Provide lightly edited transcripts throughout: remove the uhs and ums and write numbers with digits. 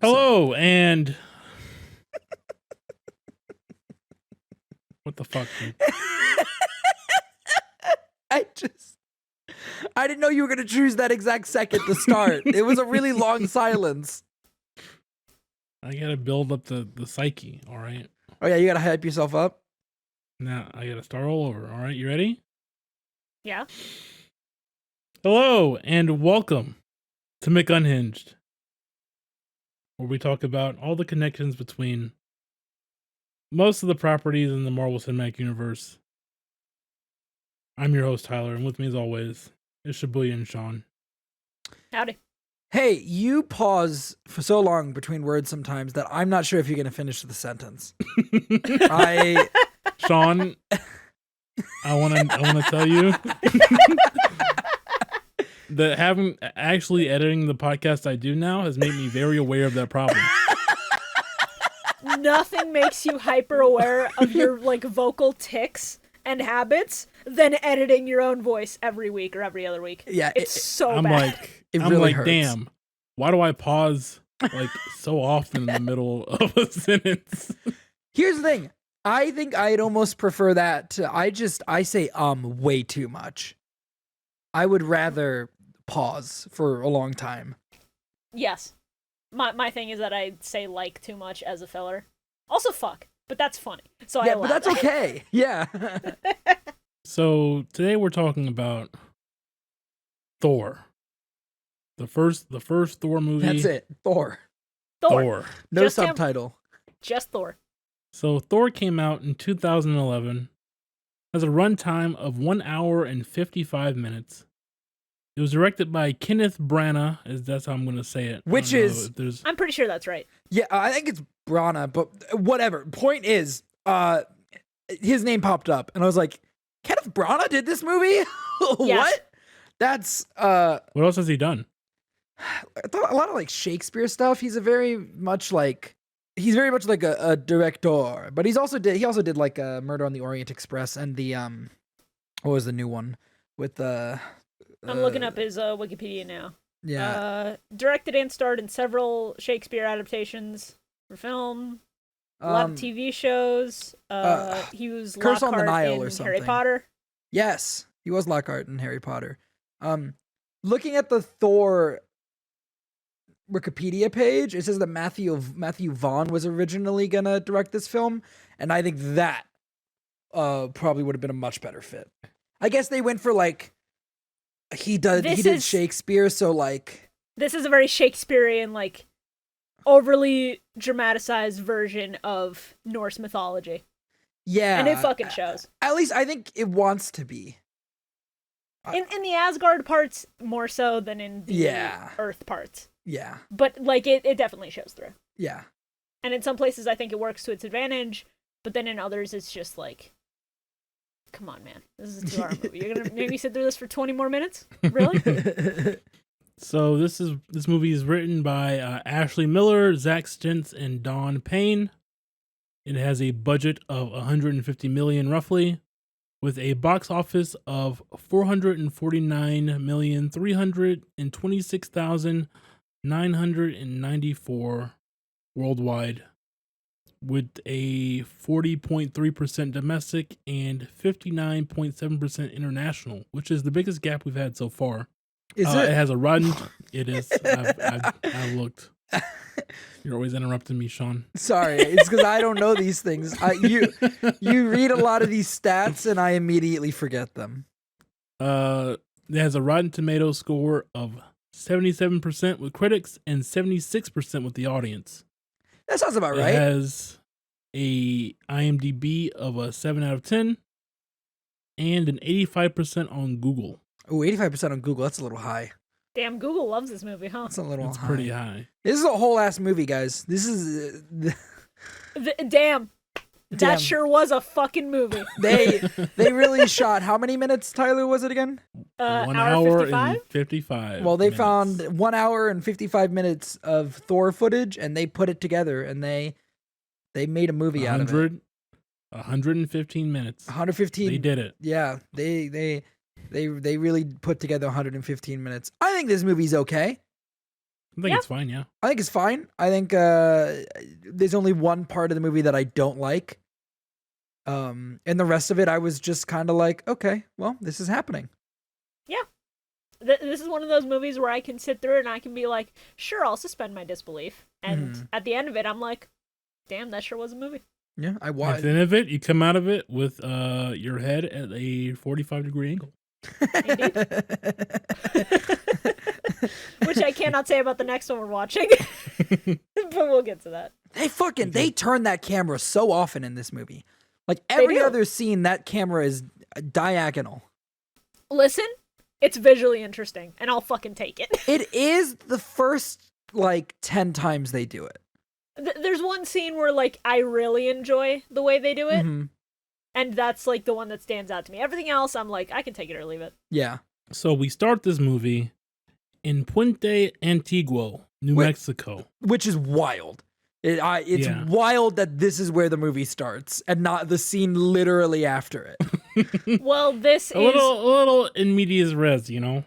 Hello, and what the fuck, dude? I didn't know you were going to choose that exact second to start. It was a really long silence. I gotta build up the psyche, all right? Oh, yeah, you got to hype yourself up. Now, I gotta start all over, all right? You ready? Yeah. Hello, and welcome to MCUnhinged, where we talk about all the connections between most of the properties in the Marvel Cinematic Universe. I'm your host, Tyler, and with me as always is Shibuya and Shawn. Howdy. Hey, you pause for so long between words sometimes that I'm not sure if you're going to finish the sentence. Shawn, I wanna tell you that having actually editing the podcast I do now has made me very aware of that problem. Nothing makes you hyper aware of your vocal tics and habits than editing your own voice every week or every other week. Yeah, it's so I'm bad. I'm really like, hurts. damn, why do I pause so often in the middle of a sentence? Here's the thing. I think I'd almost prefer that to I say way too much. I would rather pause for a long time. Yes. My thing is that I say too much as a filler. Also fuck, but that's funny. So I Yeah, allow but that's that. okay. Yeah. So today we're talking about Thor. The first Thor movie. That's it. Thor. Thor. No Just him. subtitle. Just Thor. So Thor came out in 2011, has a runtime of 1 hour and 55 minutes. It was directed by Kenneth Branagh, as that's how I'm going to say it. Which is- I'm pretty sure that's right. Yeah, I think it's Brana, but whatever. Point is, his name popped up, and I was like, Kenneth Branagh did this movie? Yes. What? That's what else has he done? I thought a lot of Shakespeare stuff. He's very much like a director, but he also did Murder on the Orient Express and the what was the new one with the I'm looking up his Wikipedia now. yeah Directed and starred in several Shakespeare adaptations for film. A lot of TV shows. He was Curse on the Lockhart Nile in or Harry something. Potter. Yes, he was Lockhart in Harry Potter. Looking at the Thor Wikipedia page, it says that Matthew Vaughn was originally gonna direct this film, and I think that probably would have been a much better fit. I guess they went for he did Shakespeare, so This is a very Shakespearean, overly dramatized version of Norse mythology. yeah, And it fucking shows. At least I think it wants to be. In the Asgard parts, more so than in the Yeah. Earth parts. Yeah, But, it definitely shows through. yeah. And in some places, I think it works to its advantage, but then in others, it's just come on, man. This is a 2-hour movie. You're going to make me sit through this for 20 more minutes? Really? So this movie is written by Ashley Miller, Zach Stintz, and Don Payne. It has a budget of $150 million roughly, with a box office of $449,326,994 worldwide, with a 40.3% domestic and 59.7% international, which is the biggest gap we've had so far. Is It has a run. It is. I've looked. You're always interrupting me, Shawn. Sorry, it's because I don't know these things. You read a lot of these stats, and I immediately forget them. It has a Rotten Tomatoes score of 77% with critics and 76% with the audience. That sounds about It right. has a IMDb of a 7 out of 10 and an 85% on Google. Oh, 85% on Google. That's a little high. Damn, Google loves this movie, huh? That's a little It's high. pretty high. This is a whole ass movie, guys. This is Damn. Damn. That sure was a fucking movie. they really shot how many minutes, Tyler, was it again? 1 hour hour 55? and 55. Well, they minutes. found 1 hour and 55 minutes of Thor footage, and they put it together, and they made a movie out of it. 115 minutes. 115. They did it. Yeah, they really put together 115 minutes. I think this movie's okay. I think it's fine, yeah. I think it's fine. I think there's only one part of the movie that I don't like. And the rest of it, I was just kind of like, okay, well, this is happening. Yeah. This is one of those movies where I can sit through it and I can be like, sure, I'll suspend my disbelief. And at the end of it, I'm like, damn, that sure was a movie. Yeah, I At was. the end of it, you come out of it with your head at a 45-degree angle. Which I cannot say about the next one we're watching. But we'll get to that. They turn that camera so often in this movie. Like every other scene, that camera is diagonal. Listen, it's visually interesting, and I'll fucking take it. It is the first, 10 times they do it. There's one scene where, I really enjoy the way they do it, and that's, the one that stands out to me. Everything else, I'm like, I can take it or leave it. Yeah. So we start this movie in Puente Antiguo, New Mexico. Which is wild. It's wild that this is where the movie starts and not the scene literally after it. Well, this a little in medias res, you know?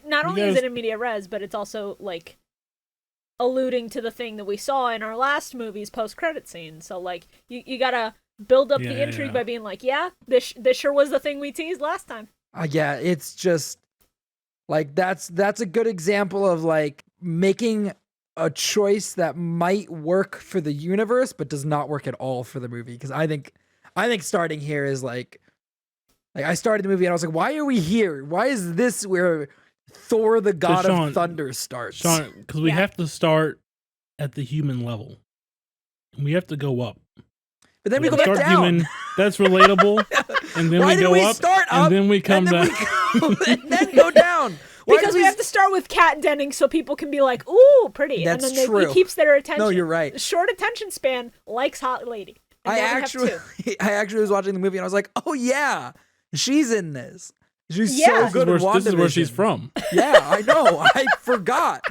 Not only is it in media res, but it's also, alluding to the thing that we saw in our last movie's post-credit scene. So, you gotta build up the intrigue by being like, this sure was the thing we teased last time. Yeah, it's just, that's a good example of, making a choice that might work for the universe, but does not work at all for the movie. Because I think starting here is, I started the movie and I was like, why are we here? Why is this where Thor, the god of thunder, starts? Shawn, because we have to start at the human level. We have to go up. But then we go back down. Human, that's relatable. And then we go up, start up, and then we come down. And then go down. Because we have to start with cat denning so people can be like, ooh, pretty. That's and then true. It keeps their attention. No, you're right. Short attention span likes hot lady. And I actually was watching the movie and I was like, oh yeah, she's in this. She's so good at WandaVision. This is where she's from. Yeah, I know. I forgot.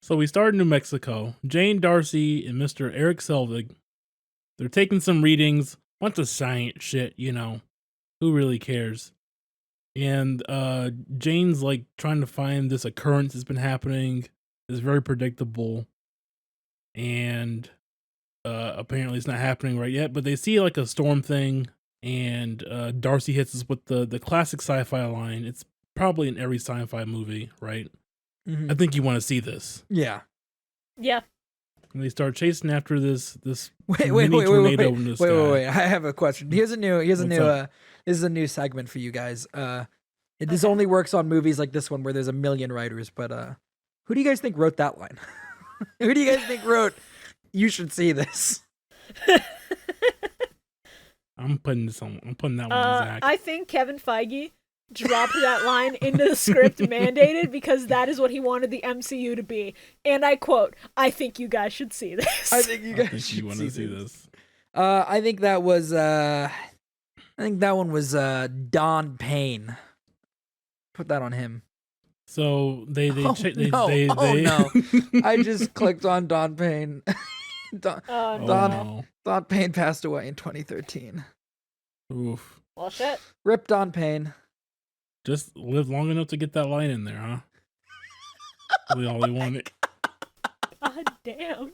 So we start in New Mexico. Jane Darcy and Mr. Eric Selvig, they're taking some readings. Bunch of science shit, you know. Who really cares? And Jane's trying to find this occurrence that's been happening. It's very predictable. And apparently it's not happening right yet. But they see a storm thing. And Darcy hits us with the classic sci-fi line. It's probably in every sci-fi movie, right? I think you want to see this. Yeah. Yeah. And they start chasing after this tornado in the sky. Wait. I have a question. Here's a new segment for you guys. This only works on movies like this one where there's a million writers, but who do you guys think wrote that line? Who do you guys think wrote "You should see this"? I'm putting that one in Zach. I think Kevin Feige dropped that line into the script mandated because that is what he wanted the MCU to be. And I quote, I think you guys should see this. I think you guys should want to see this. I think that was one was Don Payne. Put that on him. So they no. I just clicked on Don Payne. Don Payne passed away in 2013. Oof. Well, shit. Rip Don Payne. Just live long enough to get that line in there, huh? Really all they wanted. God damn.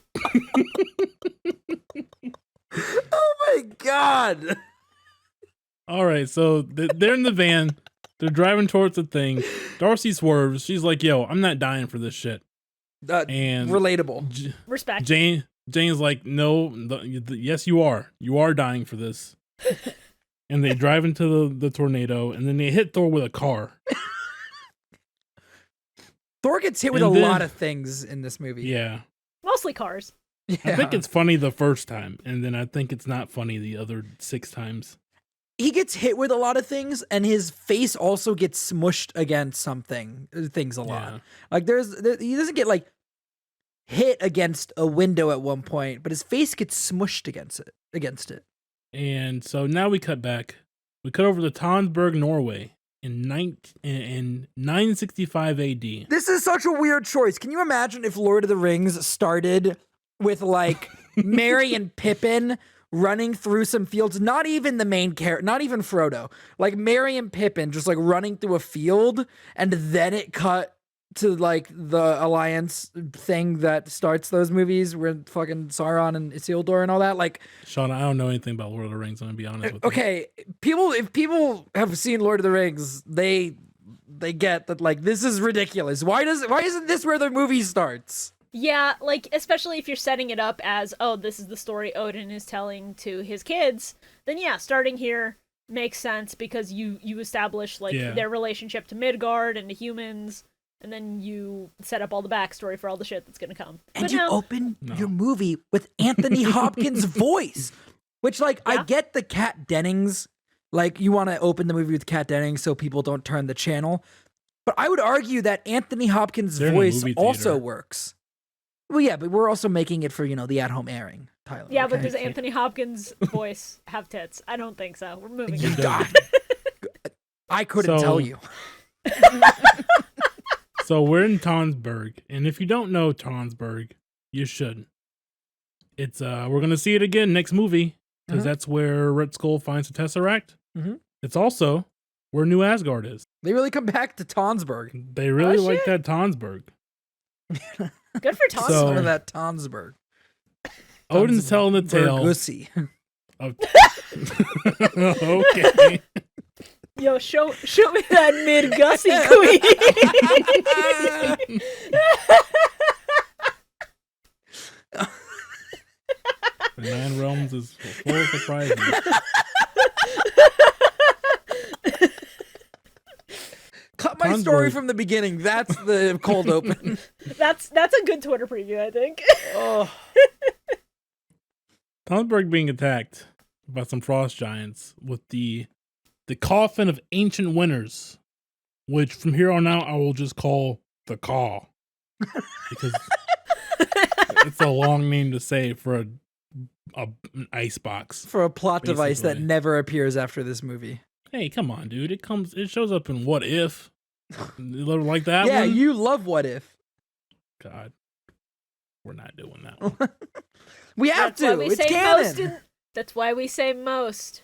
Oh my god. All right, so they're in the van. They're driving towards the thing. Darcy swerves. She's like, yo, I'm not dying for this shit. And relatable. Respect. Jane's like, no, yes, you are. You are dying for this. And they drive into the tornado, and then they hit Thor with a car. Thor gets hit with a lot of things in this movie. Yeah. Mostly cars. Yeah. I think it's funny the first time, and then I think it's not funny the other 6 times. He gets hit with a lot of things, and his face also gets smushed against things a lot. Yeah. He doesn't get hit against a window at one point, but his face gets smushed against it. And so now we cut back. We cut over to Tonsberg, Norway in 965 AD. This is such a weird choice. Can you imagine if Lord of the Rings started with Merry and Pippin running through some fields? Not even the main character, not even Frodo. Merry and Pippin just running through a field, and then it cut to like the alliance thing that starts those movies with fucking Sauron and Isildur and all that. Like, Shawn, I don't know anything about Lord of the Rings. I'm gonna be honest with you. okay, if people have seen Lord of the Rings, they get that like this is ridiculous. Why isn't this where the movie starts? Yeah, like, especially if you're setting it up as, oh, this is the story Odin is telling to his kids, then yeah, starting here makes sense because you establish, like, their relationship to Midgard and to humans, and then you set up all the backstory for all the shit that's gonna come. And you open your movie with Anthony Hopkins' voice, which, like, I get the Kat Dennings, like, you want to open the movie with Kat Dennings so people don't turn the channel, but I would argue that Anthony Hopkins' voice also works. Well, yeah, but we're also making it for, the at-home airing, Tyler. Yeah, but does Anthony Hopkins' voice have tits? I don't think so. We're moving on. I couldn't tell you. So we're in Tonsberg, and if you don't know Tonsberg, you should. It's we're gonna see it again next movie because that's where Red Skull finds the Tesseract. It's also where New Asgard is. They really come back to Tonsberg. They really like that Tonsberg. Good for Tonsberg. So, for that Tonsberg. Odin's telling the tale. Bergussy. Okay. Yo, show me that mid-gussy queen. The Nine Realms is full of surprises. Cut my story from the beginning. That's the cold open. That's a good Twitter preview, I think. Oh. Tonsberg being attacked by some frost giants with the coffin of ancient winners, which from here on out I will just call the Caw, because it's a long name to say for an ice box, for a plot device that never appears after this movie. Hey, come on, dude! It shows up in What If. You like that? Yeah, one? you love What If. God, we're not doing that one. We have to. It's canon. That's why we say most.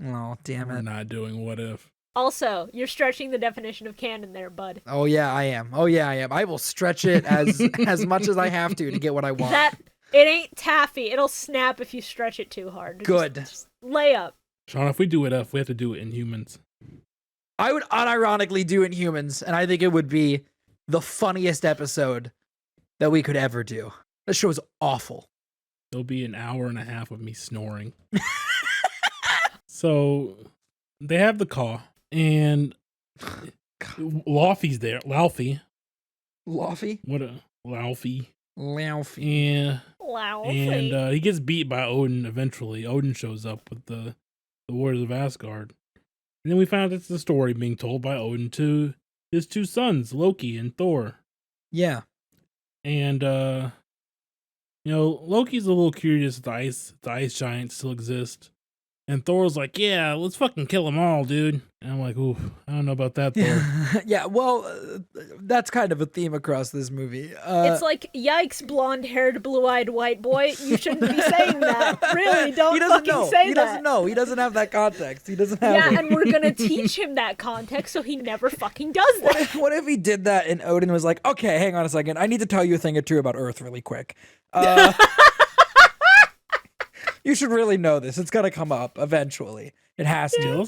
Oh, damn it. We're not doing What If. Also, you're stretching the definition of canon there, bud. Oh, yeah, I am. I will stretch it as much as I have to get what I want. It ain't taffy. It'll snap if you stretch it too hard. Good. Just lay up. Shawn, if we do What If, we have to do it in Humans. I would unironically do Inhumans, and I think it would be the funniest episode that we could ever do. This show is awful. There'll be an hour and a half of me snoring. So they have the Caw, and Laufey's there. Laufey. What a Laufey. Yeah. Laufey. And he gets beat by Odin eventually. Odin shows up with the Warriors of Asgard. And then we found it's the story being told by Odin to his two sons, Loki and Thor. Yeah. And Loki's a little curious if the ice giants still exist. And Thor's like, yeah, let's fucking kill them all, dude. And I'm like, ooh, I don't know about that, Thor. Yeah, well, that's kind of a theme across this movie. It's like, yikes, blonde-haired, blue-eyed white boy. You shouldn't be saying that. Really, don't fucking say that. He doesn't know. He doesn't have that context. He doesn't have Yeah, and we're going to teach him that context so he never fucking does that. What if he did that and Odin was like, okay, hang on a second. I need to tell you a thing or two about Earth really quick. You should really know this. It's gonna come up eventually. It has to.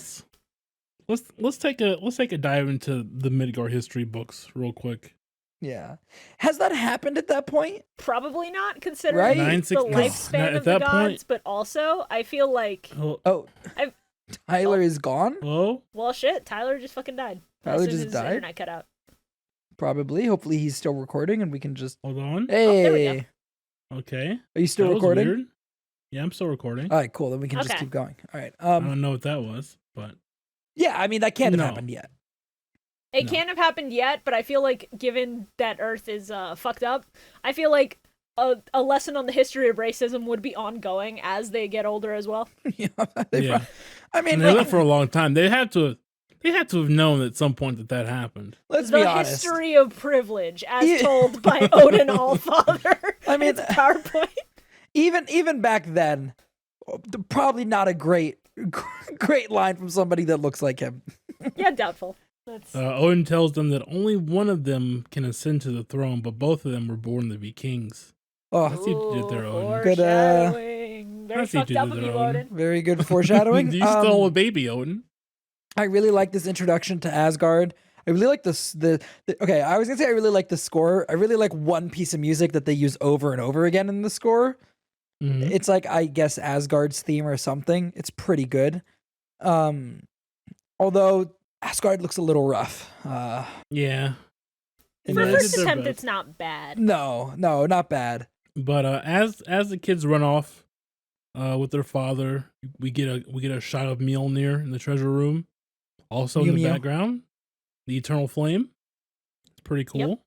Let's take a dive into the Midgard history books real quick. Yeah, has that happened at that point? Probably not, considering the lifespan of the gods. But also, I feel like Tyler is gone. Hello? Well, shit. Tyler just fucking died. Tyler as soon just as died. His internet cut out. Probably. Hopefully, he's still recording, and we can just hold on. Hey, there we go. Okay. Are you still recording? Weird. Yeah, I'm still recording. All right, cool. Then we can just keep going. All right. I don't know what that was, but yeah, I mean that can't have happened yet. It can't have happened yet, but I feel like given that Earth is fucked up, I feel like a lesson on the history of racism would be ongoing as they get older as well. Yeah. I mean, and they lived for a long time. They had to have known at some point that happened. Let's be honest. The history of privilege, as told by Odin Allfather. I mean, it's PowerPoint. Even back then, probably not a great line from somebody that looks like him. Yeah, doubtful. That's Odin tells them that only one of them can ascend to the throne, but both of them were born to be kings. Oh, That's what you did there, Odin. Good, foreshadowing. Very That's what fucked you up did of there, you, Odin. Odin. very good foreshadowing. You stole a baby, Odin. I really like this introduction to Asgard. I really like okay, I was gonna say I really like the score. I really like one piece of music that they use over and over again in the score. Mhm. It's like, I guess, Asgard's theme or something. It's pretty good. Although Asgard looks a little rough. Yeah. in For Yeah, this. first their attempt, best. it's not bad. No, not bad. But as the kids run off with their father, we get a shot of Mjolnir in the treasure room. Also in the Mew. background, the Eternal Flame. It's pretty cool.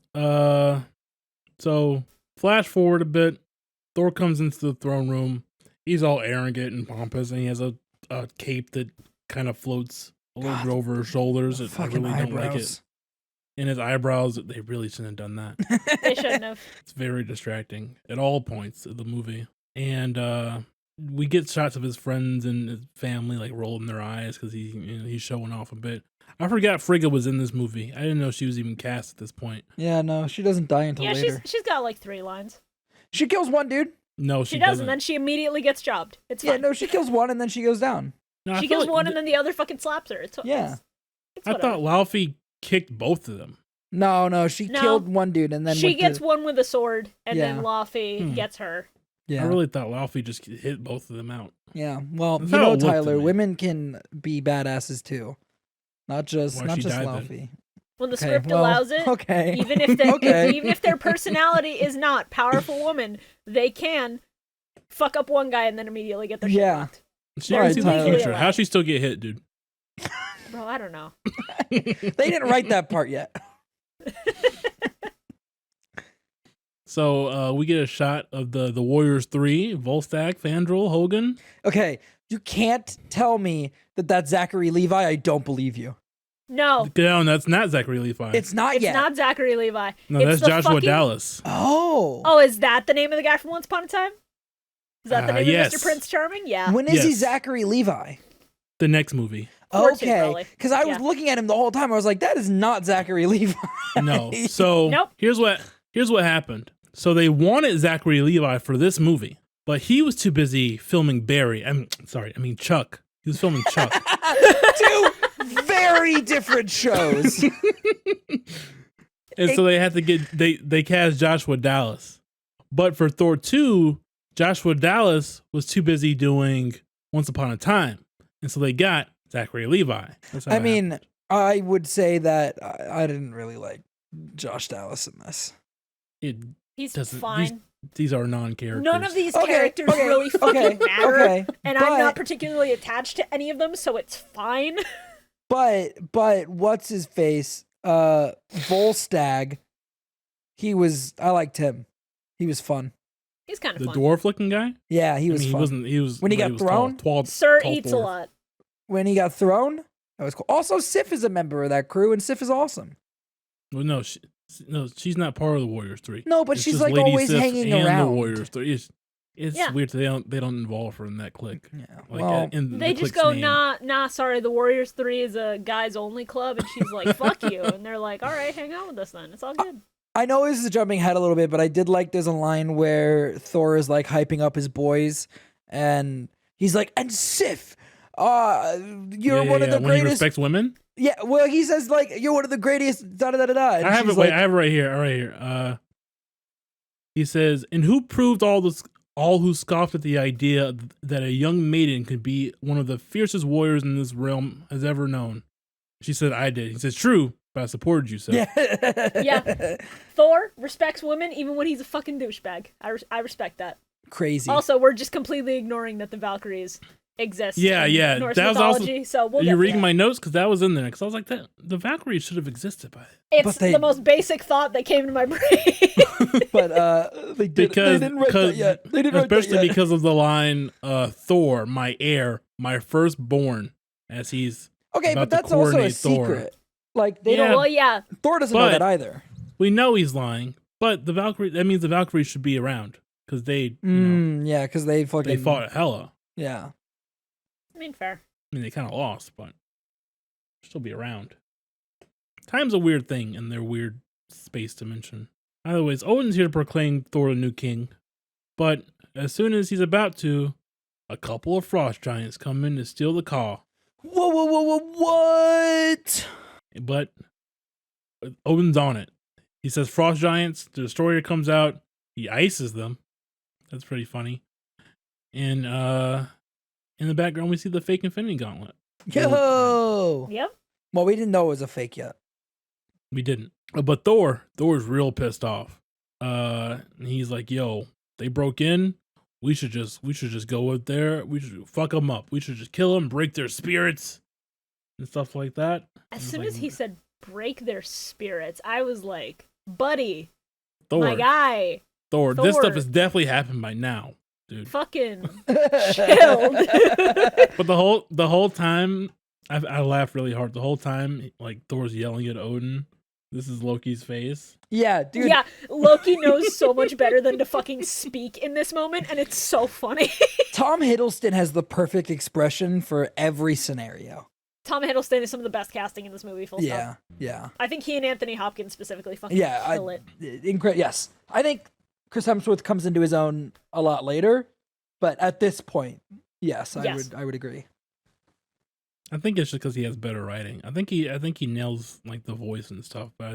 So flash forward a bit. Thor comes into the throne room. He's all arrogant and pompous, and he has a cape that kind of floats a little God, bit over his shoulders. I Fucking really don't like it. eyebrows. And his eyebrows, they really shouldn't have done that. They shouldn't have. It's very distracting at all points of the movie. And we get shots of his friends and his family like rolling their eyes because he's showing off a bit. I forgot Frigga was in this movie. I didn't know she was even cast at this point. Yeah, no, she doesn't die until Yeah, later. she's got like 3 lines. She kills one dude. No, She she does, doesn't. and then she immediately gets jobbed. It's Yeah, fine. no, she kills one and then she goes down. No, I She feel kills like one, and then the other fucking slaps her. It's Yeah. It's I whatever. thought Laufey kicked both of them. No, she No. killed one dude and then she went gets to, one with a sword, and then Yeah. Laufey gets her. yeah. I really thought Laufey just hit both of them out. Yeah, well, That's you how know, it looked to Tyler, me. women can be badasses too, not just Why'd she die then? Laufey. When the Okay, script well, allows it, okay. even if they, Okay. even if their personality is not powerful woman, they can fuck up one guy and then immediately get their shit Yeah. rocked. She All already right, seen the Tyler. future. How'd she still get hit, dude? Bro, I don't know. They didn't write that part yet. So we get a shot of the Warriors 3, Volstagg, Fandral, Hogan. Okay, you can't tell me that that's Zachary Levi. I don't believe you. No, No, that's not Zachary Levi. It's not it's yet. not Zachary Levi. No, It's that's the Joshua fucking- Dallas. Oh. Oh, is that the name of the guy from Once Upon a Time? Is that the name Yes. of Mr. Prince Charming? Yeah. When is he Yes. Zachary Levi? The next movie. Thor 2, Okay, probably. because I was Yeah. looking at him the whole time. I was like, that is not Zachary Levi. No. So Nope. here's what happened. So they wanted Zachary Levi for this movie, but he was too busy filming Barry. I mean Chuck. He was filming Chuck. Two very different shows. And so they had to they cast Joshua Dallas. But for Thor 2, Joshua Dallas was too busy doing Once Upon a Time. And so they got Zachary Levi. That's how I it mean, happened. I would say that I didn't really like Josh Dallas in this. He's doesn't- fine. These are non-characters. None of these Okay, characters okay, really fucking matter. Okay, And I'm not particularly attached to any of them, so it's fine. but what's his face? Volstagg. I liked him. He was fun. He's kind of the fun. dwarf-looking guy. Yeah, he was he fun. wasn't. He was When he but got was thrown? Tall, Sir tall eats a dwarf. lot. When he got thrown, that was cool. Also, Sif is a member of that crew, and Sif is awesome. Well, no, she's not part of the Warriors 3. No, but It's she's just like Lady always Sif hanging and around. The Warriors 3. It's Yeah. weird that they don't involve her in that clique. Yeah. Like Well, in They the just clique's go, name. nah, sorry, the Warriors 3 is a guys only club, and she's like, fuck you. And they're like, all right, hang out with us then. It's all good. I know this is jumping ahead a little bit, but I did like there's a line where Thor is like hyping up his boys, and he's like, "And Sif, you're one of the when he greatest." respects women. Yeah, well, he says like, "You're one of the greatest." Da da da da da. And I have it. she's Wait, like, I have it right here. Right here. He says, "And who proved all who scoffed at the idea that a young maiden could be one of the fiercest warriors in this realm has ever known?" She said, "I did." He says, "True, but I supported you, so." Yeah. Yeah. Thor respects women even when he's a fucking douchebag. I respect that. Crazy. Also, we're just completely ignoring that the Valkyries exist. Yeah, in yeah. Norse That was also- mythology, so we'll Are get you to reading that. my notes? Because that was in there. Because I was like, that the Valkyries should have existed by It's But they- the most basic thought that came to my brain. But they didn't write that yet. They didn't write that especially yet. because of the line, "Thor, my heir, my firstborn," as he's Okay, about but to that's also a coronate Thor. secret. Like they Yeah. don't. Well, yeah. Thor doesn't know But- that either. we know he's lying, but the Valkyrie that means the Valkyries should be around because they Yeah, because they fucking they fought hella. Yeah. I mean, fair. I mean, they kind of lost, but still be around. Time's a weird thing in their weird space dimension. Either ways, Odin's here to proclaim Thor the new king. But as soon as he's about to, a couple of frost giants come in to steal the car. Whoa, what? But Odin's on it. He says frost giants, the destroyer comes out, he ices them. That's pretty funny. And in the background we see the fake Infinity Gauntlet. Yo! Yep. Well, we didn't know it was a fake yet. We didn't. But Thor's real pissed off. He's like, yo, they broke in. We should just go out there. We should fuck them up. We should just kill them, break their spirits, and stuff like that. As soon as he said break their spirits, I was like, buddy, Thor, my guy. Thor, this stuff has definitely happened by now, dude. Fucking chilled. But the whole time, I laughed really hard. The whole time, like Thor's yelling at Odin. This is Loki's face. Yeah, dude. Yeah, Loki knows so much better than to fucking speak in this moment, and it's so funny. Tom Hiddleston has the perfect expression for every scenario. Tom Hiddleston is some of the best casting in this movie, full stop. Yeah. I think he and Anthony Hopkins specifically fucking kill it. Yes. I think Chris Hemsworth comes into his own a lot later, but at this point, yes. I would agree. I think it's just because he has better writing. I think he nails like the voice and stuff, but I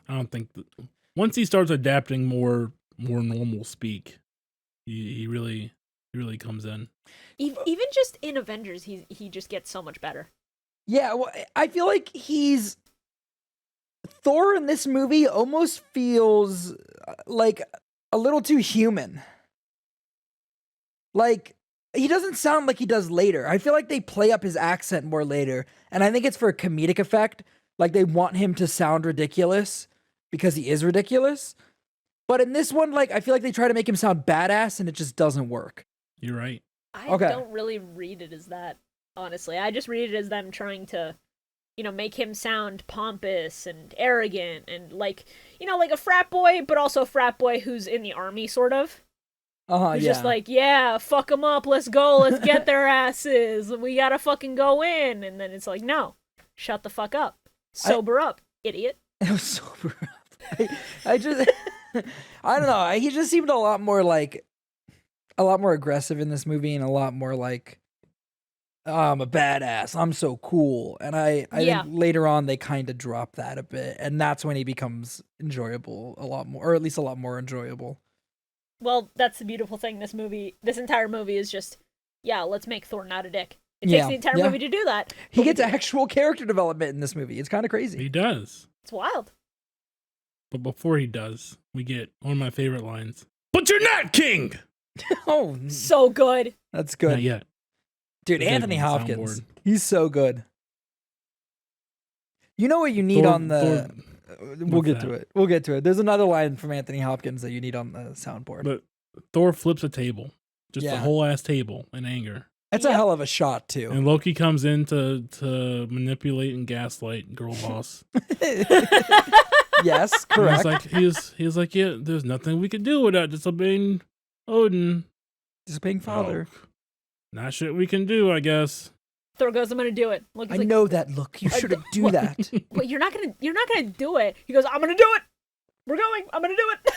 don't think once he starts adapting more normal speak, he really comes in. Even just in Avengers, he just gets so much better. Yeah, well, I feel like Thor in this movie almost feels like a little too human. Like, he doesn't sound like he does later. I feel like they play up his accent more later, and I think it's for a comedic effect. Like, they want him to sound ridiculous because he is ridiculous. But in this one, like, I feel like they try to make him sound badass, and it just doesn't work. You're right. I don't really read it as that, honestly. I just read it as them trying to, make him sound pompous and arrogant and like a frat boy, but also a frat boy who's in the army, sort of. Who's just like, yeah, fuck them up, let's go, let's get their asses, we gotta fucking go in. And then it's like, no, shut the fuck up. Sober up, idiot. Sober up. I just, I don't know, he just seemed a lot more aggressive in this movie and a lot more like, oh, I'm a badass, I'm so cool. And I think later on they kind of drop that a bit, and that's when he becomes enjoyable a lot more, or at least a lot more enjoyable. Well, that's the beautiful thing. This entire movie is just, let's make Thor not a dick. It takes the entire movie to do that. He gets actual character development in this movie. It's kind of crazy. He does. It's wild. But before he does, we get one of my favorite lines. But you're not king! Oh, so good. That's good. Not yet. Dude, It's Anthony like on the Hopkins. soundboard. He's so good. You know what you need on the... We'll get to it. We'll get to it. There's another line from Anthony Hopkins that you need on the soundboard. But Thor flips a table. Just a whole ass table in anger. That's a hell of a shot, too. And Loki comes in to manipulate and gaslight girl boss. Yes, correct. He's like, yeah, there's nothing we can do without disobeying Odin. Disobeying father. Oh, not shit we can do, I guess. Thor goes, I'm gonna do it. I know that look. You shouldn't do that. Wait, you're not gonna do it. He goes, I'm gonna do it. We're going. I'm gonna do it.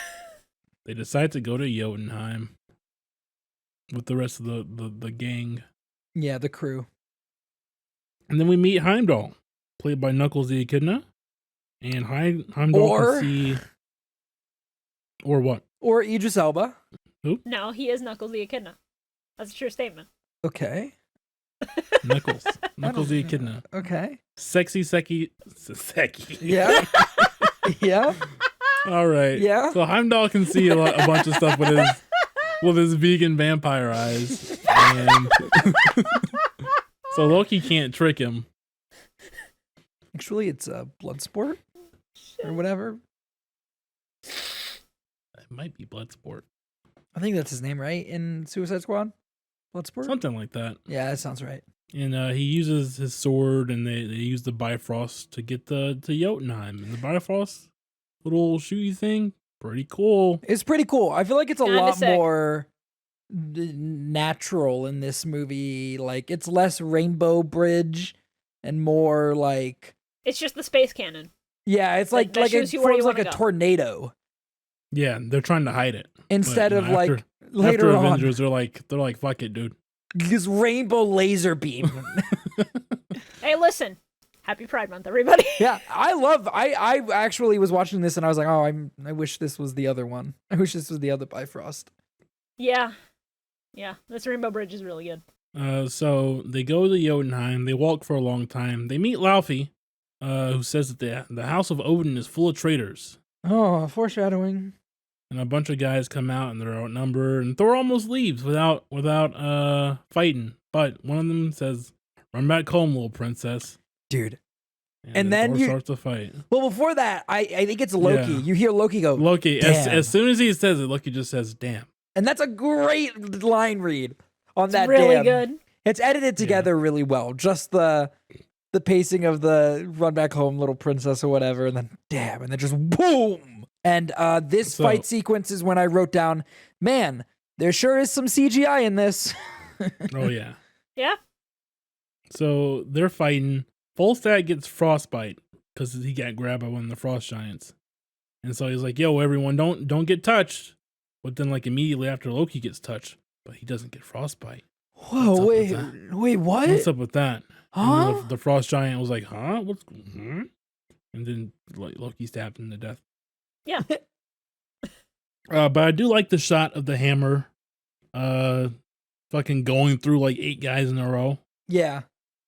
They decide to go to Jotunheim with the rest of the gang. Yeah, the crew. And then we meet Heimdall, played by Knuckles the Echidna. And Heimdall can see... Or what? Or Idris Elba. Who? No, he is Knuckles the Echidna. That's a true statement. Okay. Knuckles the Echidna. Okay. Sexy. Yeah. Yeah. All right. Yeah. So Heimdall can see a bunch of stuff with his vegan vampire eyes, and so Loki can't trick him. Actually, it's a Bloodsport or whatever. It might be Bloodsport. I think that's his name, right? In Suicide Squad, Bloodsport. Something like that. Yeah, that sounds right. And he uses his sword, and they use the Bifrost to get to Jotunheim. And the Bifrost little shooty thing, pretty cool. It's pretty cool. I feel like it's a Kinda lot sick. more natural in this movie. Like, it's less Rainbow Bridge and more like It's just the space cannon. Yeah, it's like that it shows you where you forms like wanna a go. tornado Yeah, they're trying to hide it. instead But, of after, like later after on Avengers, they're like, fuck it, dude. this rainbow laser beam. Hey, listen. Happy Pride Month, everybody. Yeah, I actually was watching this and I was like, oh, I wish this was the other one. I wish this was the other Bifrost. Yeah. This Rainbow Bridge is really good. So they go to Jotunheim. They walk for a long time. They meet Laufey, who says that the House of Odin is full of traitors. Oh, foreshadowing. And a bunch of guys come out and they're outnumbered. And Thor almost leaves without fighting. But one of them says, "Run back home, little princess." Dude. And then Thor you- starts to fight. Well, before that, I think it's Loki. Yeah. You hear Loki go, Loki, Damn. as soon as he says it, Loki just says, "Damn." and that's a great line read on It's that. really damn. good. It's edited together really well. Just the pacing of the run back home, little princess or whatever, and then damn, and then just boom. And this fight sequence is when I wrote down, man, there sure is some CGI in this. Oh yeah. Yeah. So they're fighting. Volstagg gets frostbite because he got grabbed by one of the frost giants, and so he's like, "Yo, everyone, don't get touched." But then, like immediately after, Loki gets touched, but he doesn't get frostbite. Whoa, up wait, with wait, what? What's up with that? And Huh? then the frost giant was like, "Huh? What's?" Hmm? And then like Loki stabbed him to death. Yeah. But I do like the shot of the hammer, fucking going through like 8 guys in a row. Yeah.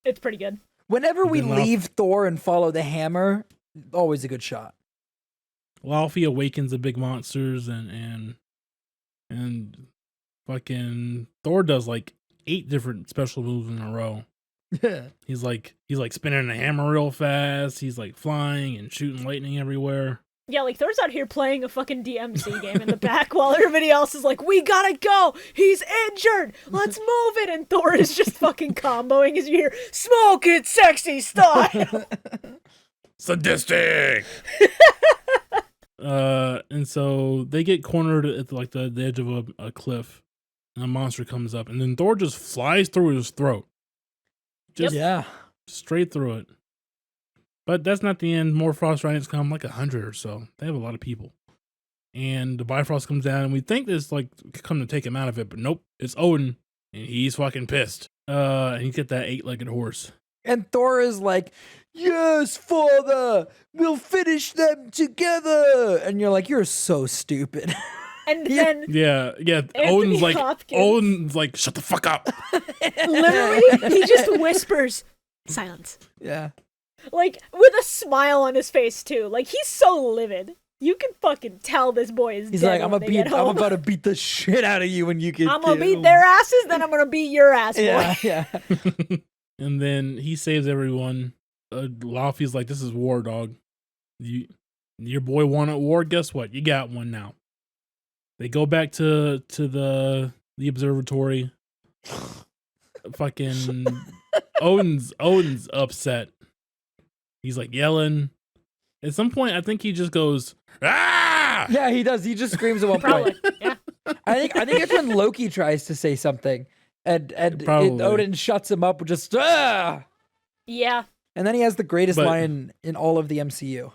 It's pretty good. Whenever we Then leave Thor and follow the hammer, always a good shot. Laufey awakens the big monsters and fucking Thor does like 8 different special moves in a row. He's like spinning the hammer real fast. He's like flying and shooting lightning everywhere. Yeah, like Thor's out here playing a fucking DMC game in the back while everybody else is like, we gotta go! He's injured! Let's move it! And Thor is just fucking comboing as you hear, smoke it sexy style! Sadistic! And so they get cornered at like the edge of a cliff, and a monster comes up, and then Thor just flies through his throat. Just Yeah. straight through it. But that's not the end. More frost giants come, like 100 or so. They have a lot of people. And the Bifrost comes down, and we think this like come to take him out of it, but nope, it's Odin, and he's fucking pissed. And he get that 8-legged horse. And Thor is like, yes, father, we'll finish them together. And you're like, you're so stupid. And then, Yeah. Anthony Hopkins. Odin's like, shut the fuck up. literally, he just whispers, silence. Yeah. Like, with a smile on his face, too. Like, he's so livid. You can fucking tell this boy is He's dead like, when they get I'm home. about to beat the shit out of you when you get I'm gonna get beat home." their asses, then I'm gonna beat your ass, boy. Yeah, yeah. And then he saves everyone. Laufey's like, this is war, dog. Your boy wanted war. Guess what? You got one now. They go back to the observatory. Fucking Odin's upset. He's like yelling. At some point, I think he just goes, ah! Yeah, he does. He just screams at one Probably, point. yeah. I think it's when Loki tries to say something, and Probably. Odin shuts him up with just ah. Yeah. And then he has the greatest But- line in all of the MCU.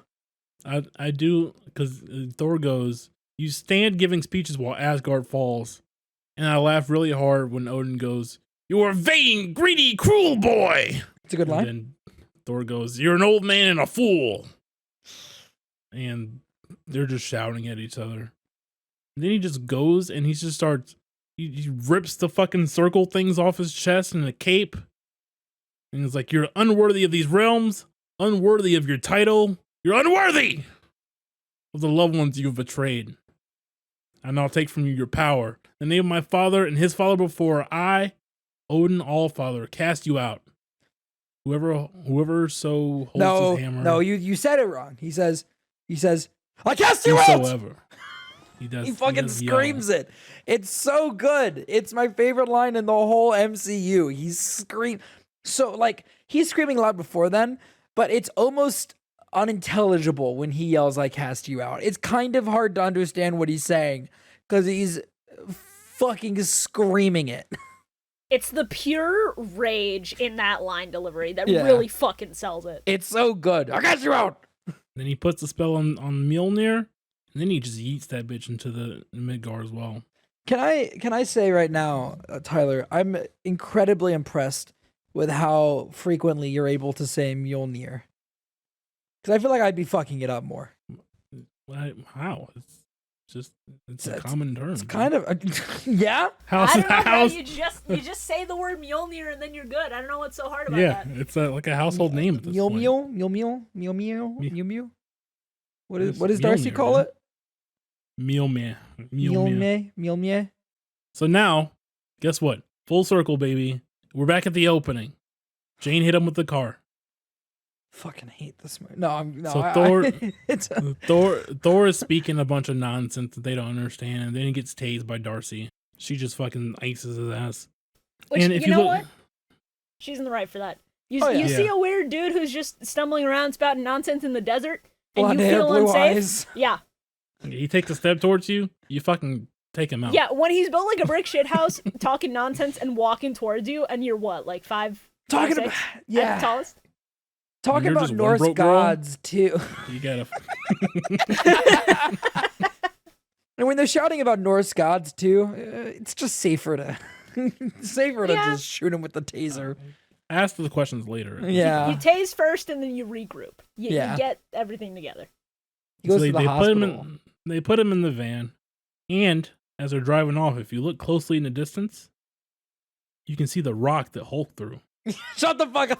I do, because Thor goes, you stand giving speeches while Asgard falls. And I laugh really hard when Odin goes, you're a vain, greedy, cruel boy. It's a good And line. then Thor goes, you're an old man and a fool. And they're just shouting at each other. And then he just goes and he just starts, he rips the fucking circle things off his chest and the cape. And he's like, you're unworthy of these realms, unworthy of your title. You're unworthy of the loved ones you've betrayed. And I'll take from you your power. In the name of my father and his father before I, Odin Allfather, cast you out. Whoever so holds his hammer. No, you said it wrong. He says, I cast you out. Whosoever. He does. He fucking does yell. screams it. It's so good. It's my favorite line in the whole MCU. He's screaming loud before then, but it's almost unintelligible when he yells, I cast you out. It's kind of hard to understand what he's saying because he's fucking screaming it. It's the pure rage in that line delivery that really fucking sells it. It's so good. I got you out. Then he puts the spell on Mjolnir, and then he just yeets that bitch into the Midgar as well. Can I say right now, Tyler, I'm incredibly impressed with how frequently you're able to say Mjolnir. Because I feel like I'd be fucking it up more. How? It's a common term. It's kind of yeah. I don't know how you just say the word Mjolnir and then you're good. I don't know what's so hard about that. Yeah, it's like a household name at this point. Mjolnir. What does Darcy call it? Mjolnir. So now, guess what? Full circle, baby. We're back at the opening. Jane hit him with the car. Fucking hate this movie. No, Thor is speaking a bunch of nonsense that they don't understand, and then he gets tased by Darcy. She just fucking ices his ass. Which, and if you know what? She's in the right for that. You see a weird dude who's just stumbling around spouting nonsense in the desert, and blonde you hair, feel blue unsafe. eyes. Yeah. He takes a step towards you, you fucking take him out. Yeah, when he's built like a brick shit house, talking nonsense and walking towards you, and you're what, like 5'6"? Talking about At the tallest? Talking about Norse gods too. You gotta. And when they're shouting about Norse gods too, it's just safer to just shoot him with the taser. Ask the questions later. Yeah. You tase first and then you regroup. You get everything together. He goes to the hospital. They put him in the van, and as they're driving off, if you look closely in the distance, you can see the rock that Hulk threw. Shut the fuck up.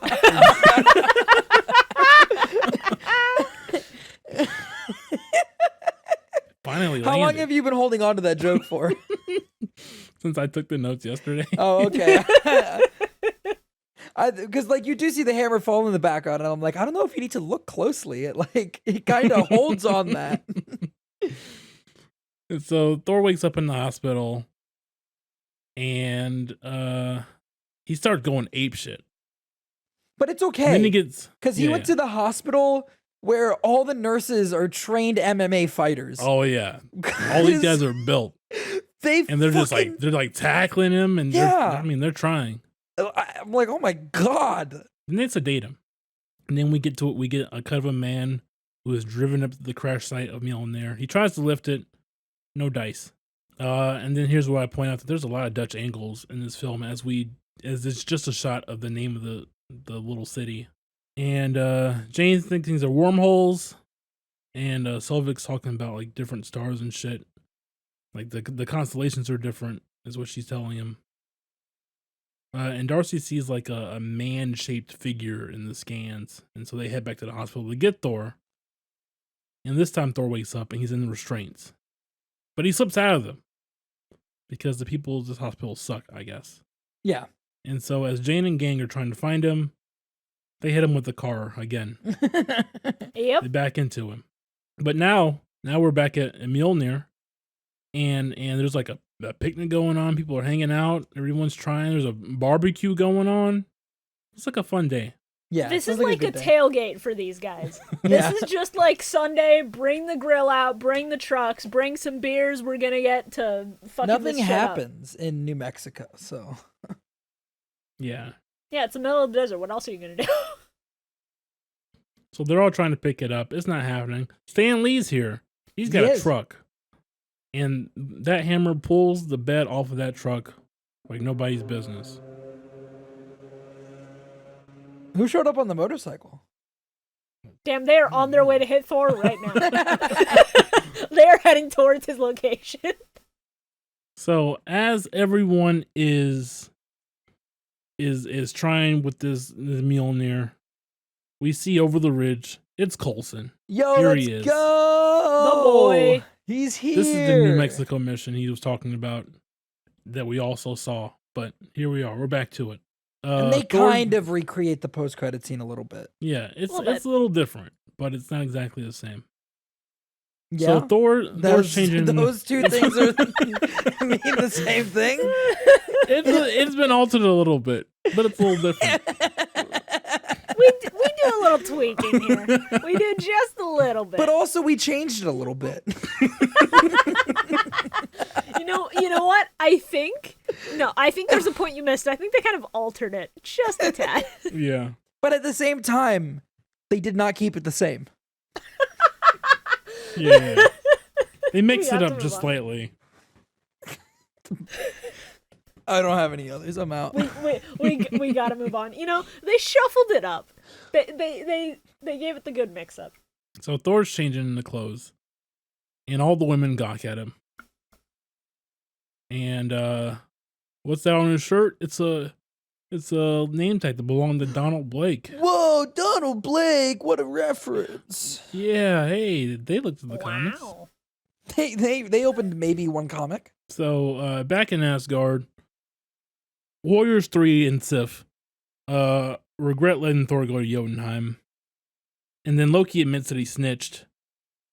Finally How long have you been holding on to that joke for? Since I took the notes yesterday. Oh, okay. Because like you do see the hammer fall in the background, and I'm like, I don't know if you need to look closely. It kind of holds on that. And so Thor wakes up in the hospital, and he starts going apeshit. But it's okay. And then he gets because he went to the hospital where all the nurses are trained MMA fighters. Oh yeah, all these guys are built. They're just like tackling him, and they're trying. I'm like, oh my god. And they sedate him, and then we get a cut of a man who is driven up to the crash site of Mjolnir. He tries to lift it, no dice. And then here's where I point out that there's a lot of Dutch angles in this film, as it's just a shot of the name of the little city. And Jane thinks these are wormholes, and Selvig's talking about like different stars and shit. Like the constellations are different, is what she's telling him. And Darcy sees like a man-shaped figure in the scans, and so they head back to the hospital to get Thor. And this time Thor wakes up and he's in the restraints, but he slips out of them because the people of this hospital suck, I guess. Yeah. And so as Jane and gang are trying to find him, they hit him with the car again. Yep. They back into him. But now we're back at Mjolnir, and there's like a picnic going on. People are hanging out. Everyone's trying. There's a barbecue going on. It's like a fun day. Yeah. This is like a tailgate for these guys. This is just like Sunday. Bring the grill out. Bring the trucks. Bring some beers. We're gonna get to fucking Nothing this shit happens in New Mexico, so. Yeah. Yeah, it's the middle of the desert. What else are you gonna do? So they're all trying to pick it up. It's not happening. Stan Lee's here. He's got a truck. And that hammer pulls the bed off of that truck like nobody's business. Who showed up on the motorcycle? Damn, they are on their way to hit Thor right now. They're heading towards his location. So as everyone is trying with this Mjolnir, we see over the ridge, it's Coulson. Yo, here let's he is. go! The boy. He's here. This is the New Mexico mission he was talking about that we also saw. But here we are. We're back to it. And they kind of recreate the post-credit scene a little bit. Yeah, it's a little different, but it's not exactly the same. Yeah. So Thor's changing. Those two things are mean the same thing. It's been altered a little bit, but it's a little different. We do a little tweaking here. We do just a little bit. But also we changed it a little bit. You know what? I think No, I think there's a point you missed. I think they kind of altered it just a tad. Yeah. But at the same time, they did not keep it the same. Yeah. They mix We it have to up move just on. slightly. I don't have any others. I'm out. We gotta move on. You know, they shuffled it up. They gave it the good mix up. So Thor's changing into clothes, and all the women gawk at him. And what's that on his shirt? It's a name tag that belonged to Donald Blake. Whoa, Donald Blake! What a reference. Yeah, hey, they looked at the comics. Wow. They opened maybe one comic. So back in Asgard, Warriors 3 and Sif regret letting Thor go to Jotunheim. And then Loki admits that he snitched.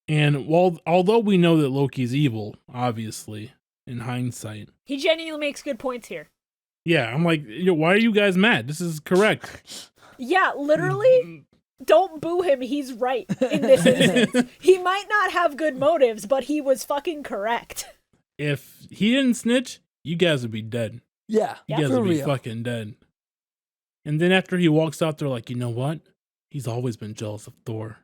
And although we know that Loki's evil, obviously, in hindsight. He genuinely makes good points here. Yeah, I'm like, why are you guys mad? This is correct. Yeah, literally, don't boo him. He's right in this instance. He might not have good motives, but he was fucking correct. If he didn't snitch, you guys would be dead. Yeah, You guys for would be real. fucking dead. And then after he walks out, they're like, you know what? He's always been jealous of Thor.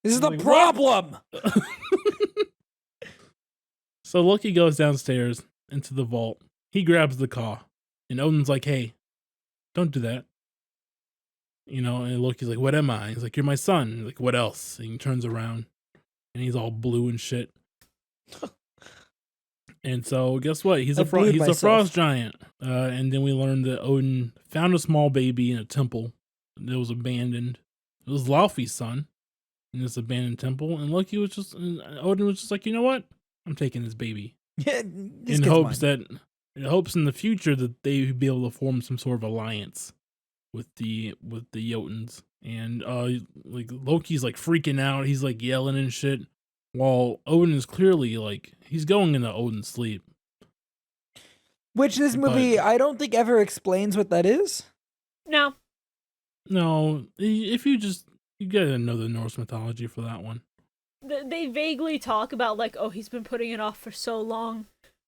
This is the Like, problem. So Loki goes downstairs into the vault. He grabs the claw. And Odin's like, hey, don't do that. And Loki's like, what am I? He's like, you're my son. He's like, what else? And he turns around. And he's all blue and shit. And so guess what? He's I a booed myself. frost giant. And then we learned that Odin found a small baby in a temple that was abandoned. It was Laufey's son in this abandoned temple. And Odin was just like, you know what? I'm taking this baby. Yeah, In hopes in the future that they would be able to form some sort of alliance with the Jotuns. And like Loki's like freaking out. He's like yelling and shit. While Odin is clearly like he's going into Odin's sleep. Which this movie, I don't think ever explains what that is. No. No, if you gotta know the Norse mythology for that one. They vaguely talk about like, oh, he's been putting it off for so long.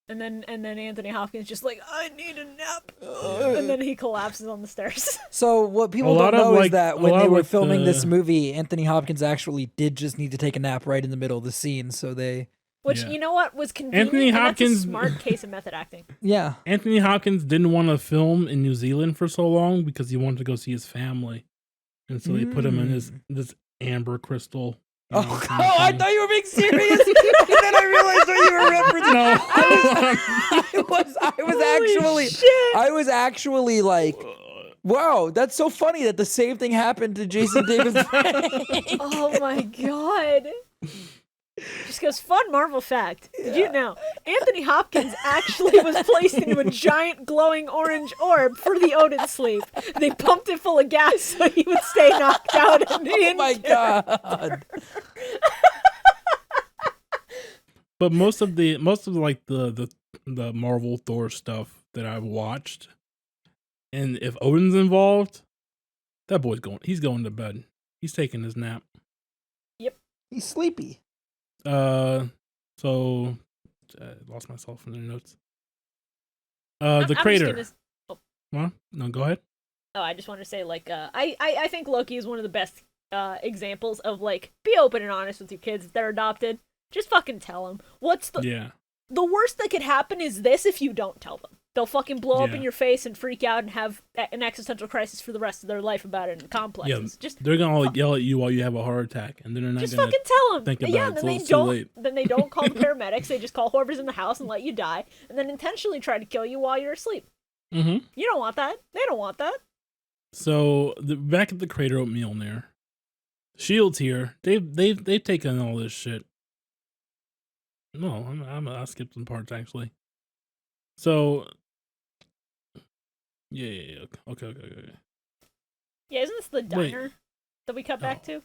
And then Anthony Hopkins just like, I need a nap. And then he collapses on the stairs. So what people A lot don't of, know is like- that a when lot they were with filming this the- movie, Anthony Hopkins actually did just need to take a nap right in the middle of the scene. So they, Which, Yeah. you know what, was convenient. Anthony and Hopkins- that's a smart case of method acting. yeah. Anthony Hopkins didn't want to film in New Zealand for so long because he wanted to go see his family. And so they put him in this amber crystal. Oh, kind of I thing. thought you were being serious. And then I realized what you were referencing. No. I was actually like, wow, that's so funny that the same thing happened to Jason David. Oh my god. Just goes, fun Marvel fact. Did you know Anthony Hopkins actually was placed into a giant glowing orange orb for the Odin sleep? They pumped it full of gas so he would stay knocked out. And Oh my god. But most of like the Marvel Thor stuff that I've watched, and if Odin's involved, that he's going to bed. He's taking his nap. He's sleepy. So lost myself in the notes. The I'm just crater. gonna- Well, no, go ahead. Oh, I just want to say, like, I think Loki is one of the best examples of, like, be open and honest with your kids if they're adopted. Just fucking tell them. The worst that could happen is this if you don't tell them. They'll fucking blow up Yeah. in your face and freak out and have an existential crisis for the rest of their life about it in complexes. They're gonna like yell at you while you have a heart attack, and then they're not Just gonna fucking tell them. think about Yeah, it then till they it's too don't. late. Then they don't call the paramedics. They just call whoever's in the house and let you die, and then intentionally try to kill you while you're asleep. Mm-hmm. You don't want that. They don't want that. So back at the crater oatmeal there, Shield's here. They've taken all this shit. No, I skipped some parts actually. So yeah. Okay. Yeah, isn't this the diner that we cut back to?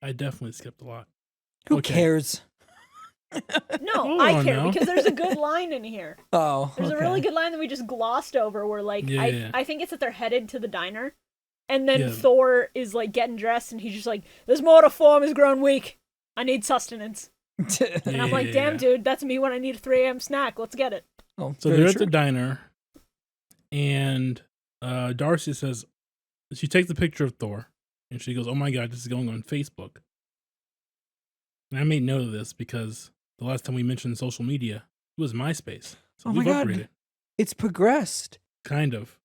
I definitely skipped a lot. Who Okay. cares? No, Hold I on care now. because there's a good line in here. Oh, There's a okay. really good line that we just glossed over where, like, Yeah. I think it's that they're headed to the diner. And then Yeah. Thor is, like, getting dressed and he's just like, this mortal form has grown weak. I need sustenance. And I'm like, damn, dude, that's me when I need a 3 a.m. snack. Let's get it. Oh, So very they're at true. the diner, and Darcy says, she takes a picture of Thor, and she goes, "Oh my God, this is going on Facebook." And I made note of this because the last time we mentioned social media, it was MySpace. So Oh my we've God. upgraded. It's progressed. Kind of.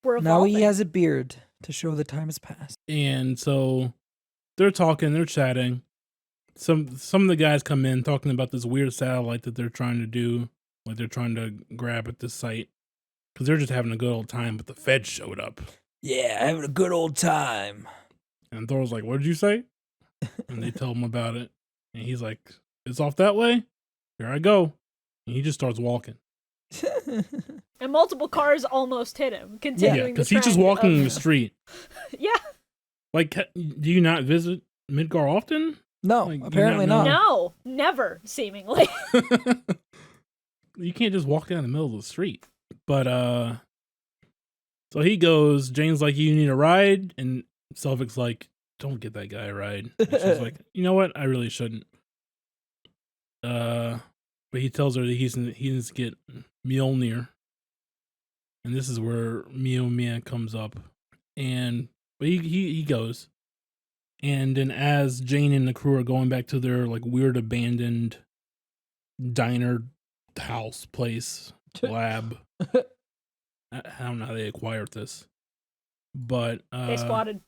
We're Now evolving. he has a beard to show the time has passed. And so they're talking, they're chatting. Some of the guys come in talking about this weird satellite that they're trying to do, like they're trying to grab at this site, because they're just having a good old time. But the feds showed up, Yeah, having a good old time. and Thor's like, "What did you say?" And they tell him about it, and he's like, "It's off that way. Here I go." And he just starts walking. And multiple cars almost hit him, Yeah, continuing because the he's just trend walking in of- the street. Yeah. Like, do you not visit Midgar often? No, Like, you apparently not not. know? No, never, seemingly. You can't just walk down the middle of the street. But so he goes, Jane's like, "You need a ride?" And Selvig's like, "Don't get that guy a ride." And she's like, "You know what? I really shouldn't." But he tells her that he needs to get Mjolnir. And this is where Mia comes up. But he goes. And then as Jane and the crew are going back to their like weird abandoned diner house place lab, I don't know how they acquired this, but They squatted.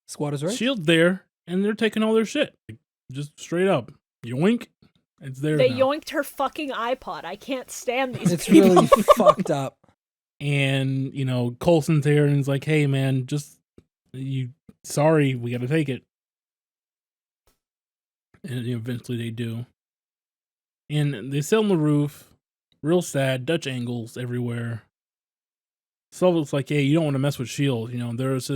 Squad is right. Shield's there, and they're taking all their shit, like, just straight up. Yoink, it's there. They now. yoinked her fucking iPod. I can't stand these It's people. really fucked up. And Coulson's there, and he's like, "Hey, man, sorry, we got to take it." And eventually they do. And they sit on the roof, real sad, Dutch angles everywhere. Selvig's like, "Hey, you don't want to mess with S.H.I.E.L.D. There's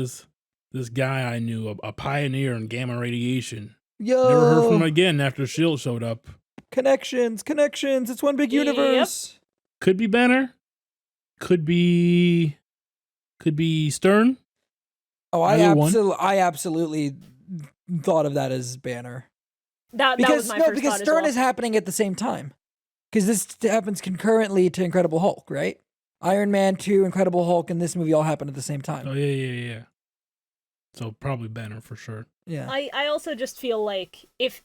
this guy I knew, a pioneer in gamma radiation. Yo, Never heard from him again after S.H.I.E.L.D. showed up. connections. It's one big Yep. universe. Could be Banner. Could be Stern. Oh, I Either one. absolutely thought of that as Banner. That was my first thought Stern as well. is happening at the same time. Because this happens concurrently to Incredible Hulk, right? Iron Man 2, Incredible Hulk, and this movie all happen at the same time. Oh yeah. So probably Banner for sure. Yeah. I also just feel like if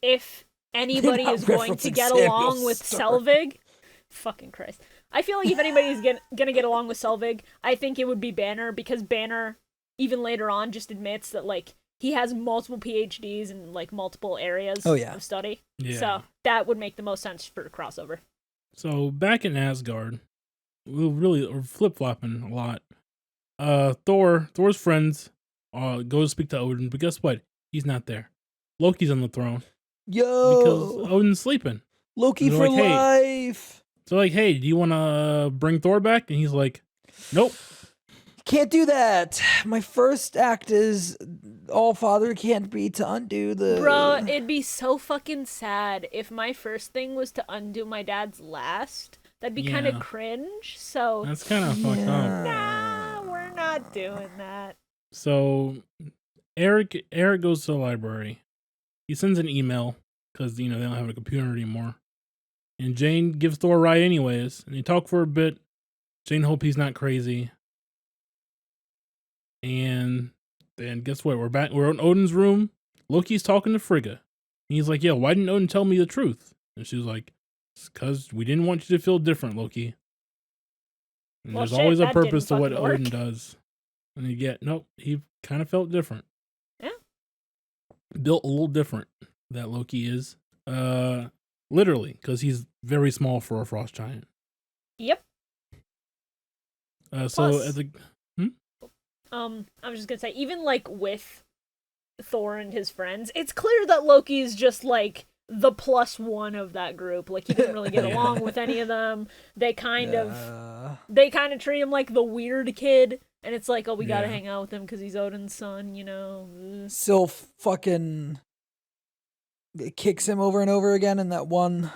anybody not is going to referencing get Samuel along with Stern. Selvig, fucking Christ. I feel like if anybody's gonna get along with Selvig, I think it would be Banner, because Banner, even later on, just admits that like he has multiple PhDs in like multiple areas of study. Yeah. So that would make the most sense for a crossover. So back in Asgard, we're flip-flopping a lot. Thor's friends go to speak to Odin, but guess what? He's not there. Loki's on the throne because Yo, Odin's sleeping. Loki they're for like, hey. life. So like, "Hey, do you want to bring Thor back?" And he's like, "Nope." Can't do that. My first act is All Father can't be to undo the. Bro, it'd be so fucking sad if my first thing was to undo my dad's last. That'd be kind Yeah. of cringe. So That's kind of fucked up. nah, we're not doing that. So Eric goes to the library. He sends an email because they don't have a computer anymore. And Jane gives Thor a ride anyways. And they talk for a bit. Jane hopes he's not crazy. And then guess what? We're back. We're in Odin's room. Loki's talking to Frigga. And he's like, "Yo, why didn't Odin tell me the truth?" And she was like, "It's because we didn't want you to feel different, Loki." And Well, there's shit, always a that didn't purpose to what fucking work. Odin does. And you get, nope, he kind of felt different. Yeah. Built a little different, that Loki is. Literally, because he's very small for a frost giant. Yep. So Plus- as a I was just gonna say, even like with Thor and his friends, it's clear that Loki is just like the +1 of that group. Like he doesn't really get Yeah. along with any of them. They kind of treat him like the weird kid, and it's like, oh, we gotta Yeah. hang out with him because he's Odin's son, Ugh. Sylph fucking kicks him over and over again in that one.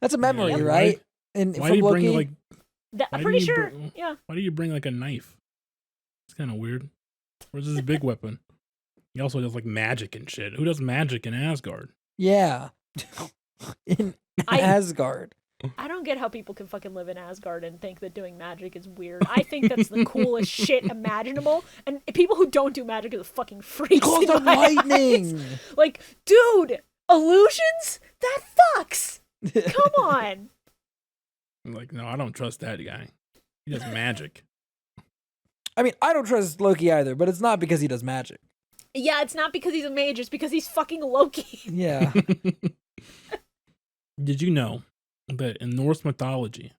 That's a memory, Yeah, right? And why from do you Loki. bring like? I'm Why pretty do you sure. bring- Yeah. Why do you bring like a knife? It's kind of weird. Where's his big weapon? He also does like magic and shit. Who does magic in Asgard? Yeah. In I- Asgard. I don't get how people can fucking live in Asgard and think that doing magic is weird. I think that's the coolest shit imaginable. And people who don't do magic are the fucking freaks. Because of lightning. Like, dude, illusions? That fucks. Come on. I'm like, no, I don't trust that guy. He does magic. I mean, I don't trust Loki either, but it's not because he does magic. Yeah, it's not because he's a mage, it's because he's fucking Loki. Yeah. Did you know that in Norse mythology,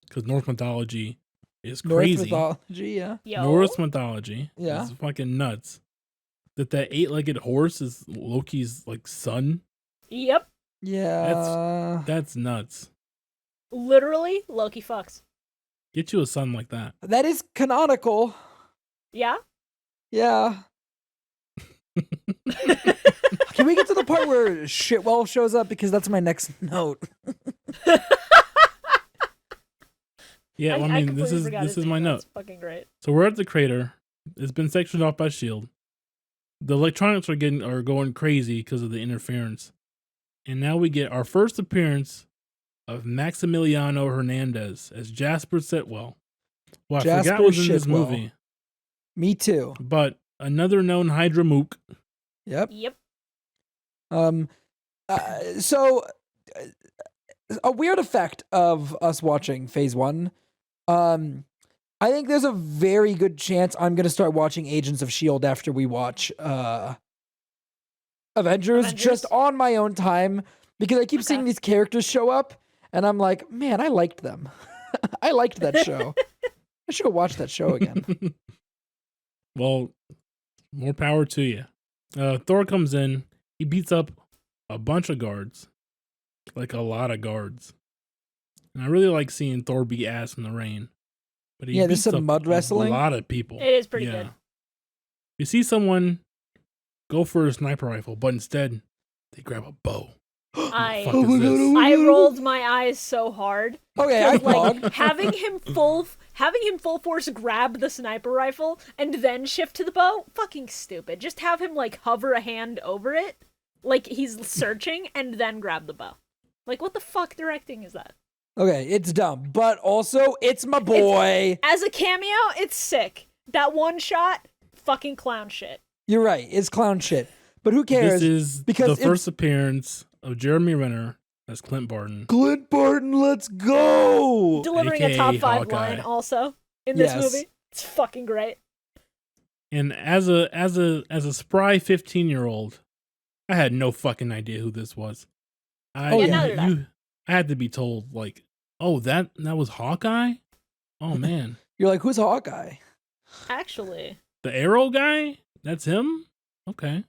because Norse mythology is Norse crazy. mythology, yeah. Yo. Norse mythology Yeah. is fucking nuts. That 8-legged horse is Loki's like son. Yep. Yeah. That's nuts. Literally, Loki fucks. Get you a son like that. That is canonical. Yeah? Yeah. Can we get to the part where Shitwell shows up? Because that's my next note. Yeah, well, I mean, this completely forgot is his my name. note. That's fucking great. So we're at the crater. It's been sectioned off by Shield. The electronics are going crazy because of the interference. And now we get our first appearance of Maximiliano Hernandez as Jasper Sitwell. Well, I Jasper forgot was in this Shitwell. movie, Me too. but another known Hydra mook. Yep. Yep. So a weird effect of us watching Phase 1. I think there's a very good chance I'm going to start watching Agents of S.H.I.E.L.D. after we watch Avengers just on my own time, because I keep seeing these characters show up and I'm like, man, I liked them. I liked that show. I should go watch that show again. Well, more power to you. Thor comes in. He beats up a bunch of guards. Like a lot of guards. And I really like seeing Thor beat ass in the rain. But he Yeah, there's beats some up mud wrestling. A lot of people. It is pretty good. You see someone go for a sniper rifle, but instead they grab a bow. I Fuck is this? I rolled my eyes so hard. Okay, I Like thought. having him full force grab the sniper rifle and then shift to the bow, fucking stupid. Just have him like hover a hand over it, like he's searching, and then grab the bow. Like, what the fuck directing is that? Okay, it's dumb, but also it's my boy. As a cameo, it's sick. That one shot, fucking clown shit. You're right, it's clown shit. But who cares? This is because the first appearance of Jeremy Renner as Clint Barton. Clint Barton, let's go! Delivering a AKA top 5 Hawkeye. line also in this Yes. movie. It's fucking great. And as a spry 15-year-old, I had no fucking idea who this was. Oh, yeah. neither did I. I had to be told, like, oh, that was Hawkeye? Oh, man. You're like, who's Hawkeye? Actually, The Arrow guy? That's him? Okay.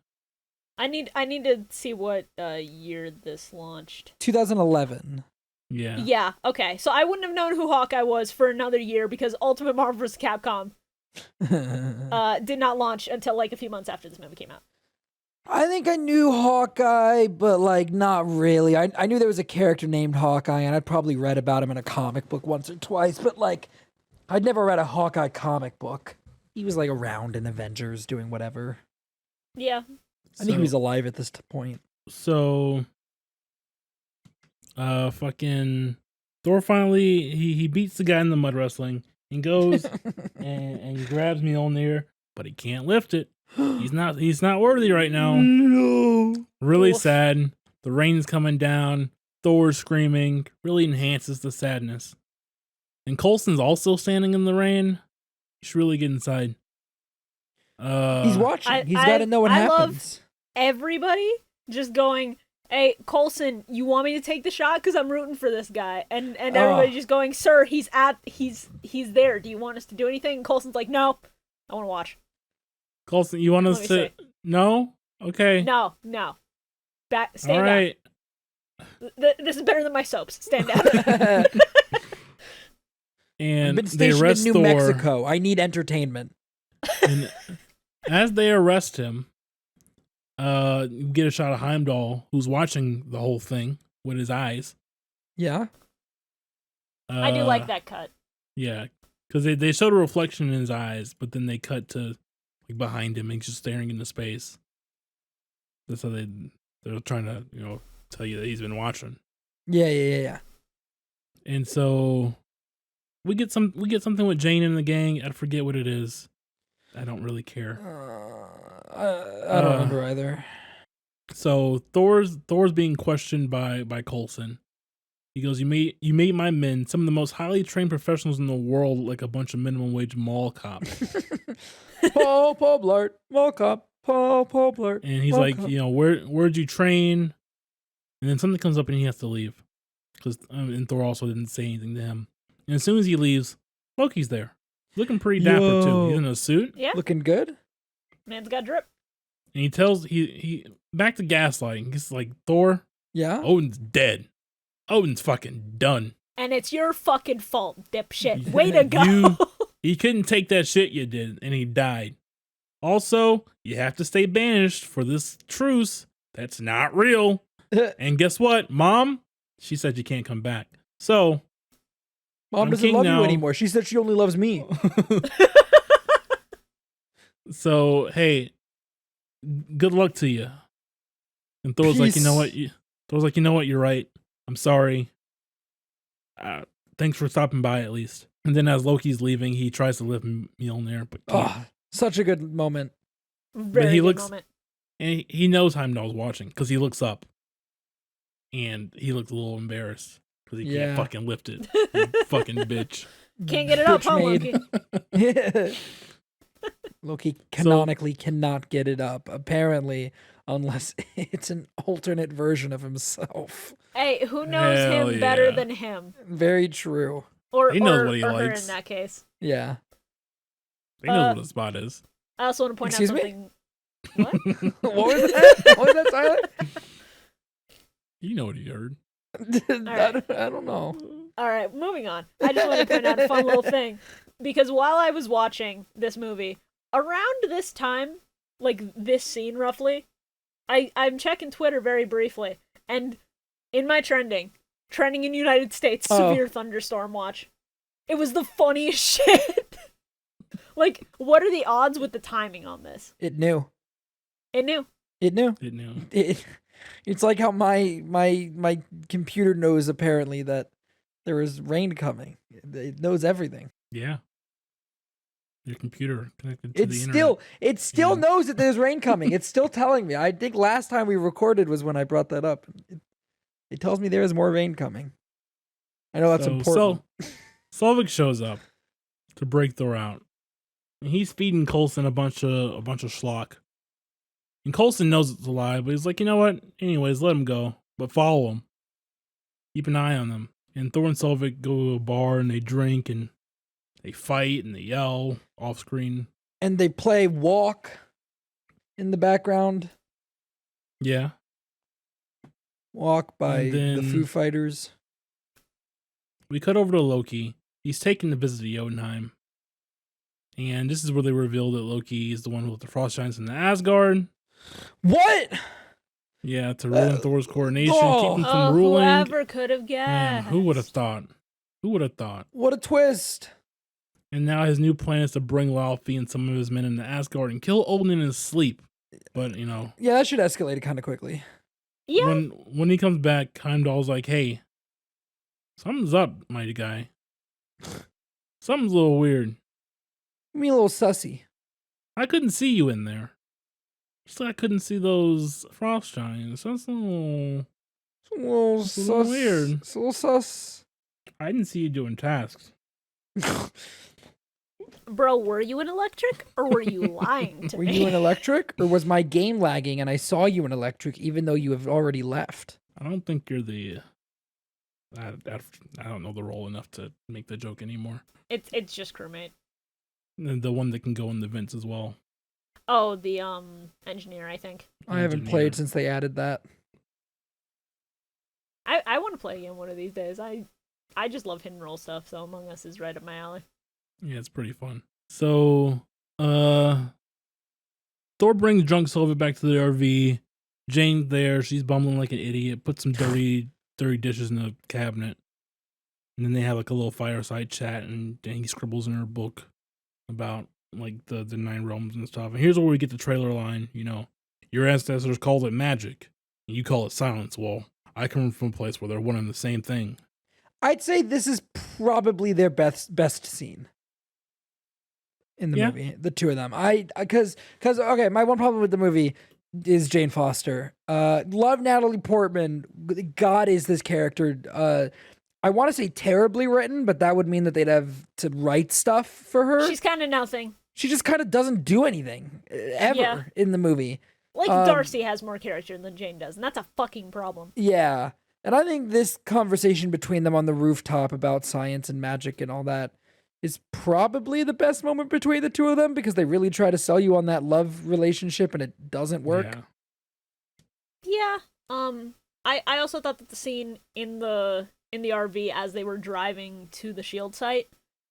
I need to see what year this launched. 2011. Yeah. Yeah, okay. So I wouldn't have known who Hawkeye was for another year because Ultimate Marvel vs. Capcom did not launch until like a few months after this movie came out. I think I knew Hawkeye, but like not really. I knew there was a character named Hawkeye, and I'd probably read about him in a comic book once or twice, but like I'd never read a Hawkeye comic book. He was like around in Avengers doing whatever. Yeah. I think he was alive at this point. So, fucking Thor finally he beats the guy in the mud wrestling and goes and he grabs Mjolnir, but he can't lift it. He's not worthy right now. No. Really Oof. sad. The rain's coming down. Thor's screaming. Really enhances the sadness. And Coulson's also standing in the rain. You should really get inside. He's watching. He's got to know what I happens. love everybody just going, hey, Coulson, you want me to take the shot? Because I'm rooting for this guy. And everybody just going, sir, he's there. Do you want us to do anything? And Coulson's like, no, I want to watch. Coulson, you want us Let me to? No? Okay. No. Stand All right. down. This is better than my soaps. Stand down. And I've been they stationed arrest in New Thor. Mexico. I need entertainment. And as they arrest him, you get a shot of Heimdall, who's watching the whole thing with his eyes. Yeah. I do like that cut. Yeah, because they showed a reflection in his eyes, but then they cut to like behind him and he's just staring into space. That's how they're trying to tell you that he's been watching. Yeah. And so we get something with Jane and the gang. I forget what it is. I don't really care. I don't remember either. So Thor's being questioned by Coulson. He goes, "You made my men some of the most highly trained professionals in the world, like a bunch of minimum wage mall cops." Paul Blart, mall cop, Paul Blart. And he's like, cop. where'd you train? And then something comes up and he has to leave because and Thor also didn't say anything to him. And as soon as he leaves, Loki's there, looking pretty dapper too. He's in a suit, Yeah. Looking good. Man's got drip. and he tells he back to gaslighting. He's like, Thor, Yeah. Odin's dead. Odin's fucking done. And it's your fucking fault, dipshit. Way to go. He couldn't take that shit you did, and he died. Also, you have to stay banished for this truce. That's not real. And guess what, Mom? She said you can't come back. So, Mom I'm doesn't king love now. you anymore. She said she only loves me. So hey, good luck to you. And Thor's like, you know what? Thor's like, you know what? You're right. I'm sorry. Thanks for stopping by at least. And then as Loki's leaving, he tries to lift Mjolnir, but can't. Oh, such a good moment. Very he good looks- moment. And he knows Heimdall's watching because he looks up. And he looks a little embarrassed because he Yeah. can't fucking lift it. You fucking bitch. Can't get it up, huh, Bitch Loki? Loki canonically cannot get it up, apparently, unless it's an alternate version of himself. Hey, who knows Hell him better yeah. than him? Very true. Or, He knows or, what he or her likes. in that case. Yeah. He knows what his spot is. I also want to point Excuse out me? something. What? What was that? What was that, Tyler? You know what he heard. I don't know. All right, moving on. I just want to point out a fun little thing. Because while I was watching this movie, around this time, like this scene roughly, I'm checking Twitter very briefly, and in my trending in United States, severe thunderstorm watch. It was the funniest shit. Like, what are the odds with the timing on this? It knew. It knew. It knew. Didn't know. It's like how my computer knows apparently that there is rain coming. It knows everything. Yeah. Your computer connected to It the still Yeah. knows that there's rain coming. It's still telling me. I think last time we recorded was when I brought that up. It tells me there is more rain coming. I know that's important. So Slovak shows up to break Thor out. And he's feeding Coulson a bunch of schlock. And Coulson knows it's a lie, but he's like, you know what? Anyways, let him go. But follow him. Keep an eye on them. And Thor and Selvig go to a bar and they drink and they fight and they yell off screen. And they play Walk in the background. Yeah. Walk by And the then- Foo Fighters. We cut over to Loki. He's taken to visit Jotunheim. And this is where they reveal that Loki is the one with the frost giants in the Asgard. What? Yeah, to ruin Thor's coronation, oh. keep him from ruling. Whoever could have Man, guessed. who would have thought? Who would have thought? What a twist. And now his new plan is to bring Laufey and some of his men into Asgard and kill Odin in his sleep. But, you know, Yeah, that should escalate kind of quickly. Yeah. when he comes back, Heimdall's like, hey, something's up, mighty guy. Something's a little weird. I mean, a little sussy. I couldn't see you in there. Just like I couldn't see those frost giants. That's a little... It's a little It's a little sus. weird. It's a little sus. I didn't see you doing tasks. Bro, were you in electric or were you lying to Were me? you in electric, or was my game lagging and I saw you in electric even though you have already left? I don't think you're the... I don't know the role enough to make the joke anymore. It's just crewmate. And the one that can go in the vents as well. Oh, the engineer, I think. I haven't Engineer. played since they added that. I want to play again one of these days. I just love hidden role stuff, so Among Us is right up my alley. Yeah, it's pretty fun. So, Thor brings drunk Sylvie back to the RV. Jane's there. She's bumbling like an idiot. Puts some dirty dishes in the cabinet. And then they have like a little fireside chat, and he scribbles in her book about like the 9 realms and stuff. And here's where we get the trailer line, you know. Your ancestors called it magic. And you call it silence. Well, I come from a place where they're one and the same thing. I'd say this is probably their best scene in the movie. The two of them. Because okay, my one problem with the movie is Jane Foster. Love Natalie Portman. God, is this character? I want to say terribly written, but that would mean that they'd have to write stuff for her. She's kind of nothing. She just kind of doesn't do anything ever in the movie. Like Darcy has more character than Jane does, and that's a fucking problem. Yeah. And I think this conversation between them on the rooftop about science and magic and all that is probably the best moment between the two of them, because they really try to sell you on that love relationship and it doesn't work. Yeah. I also thought that the scene in the RV as they were driving to the shield site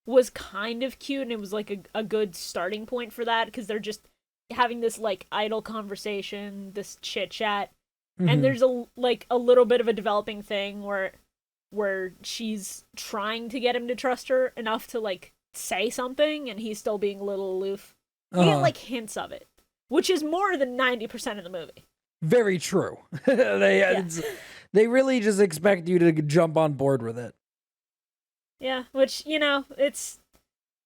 was kind of cute, and it was like a good starting point for that, because they're just having this like idle conversation, this chit chat. And there's a little bit of a developing thing where she's trying to get him to trust her enough to like say something, and he's still being a little aloof. You get like hints of it, which is more than 90% of the movie. Very true. They really just expect you to jump on board with it. Yeah, which, we're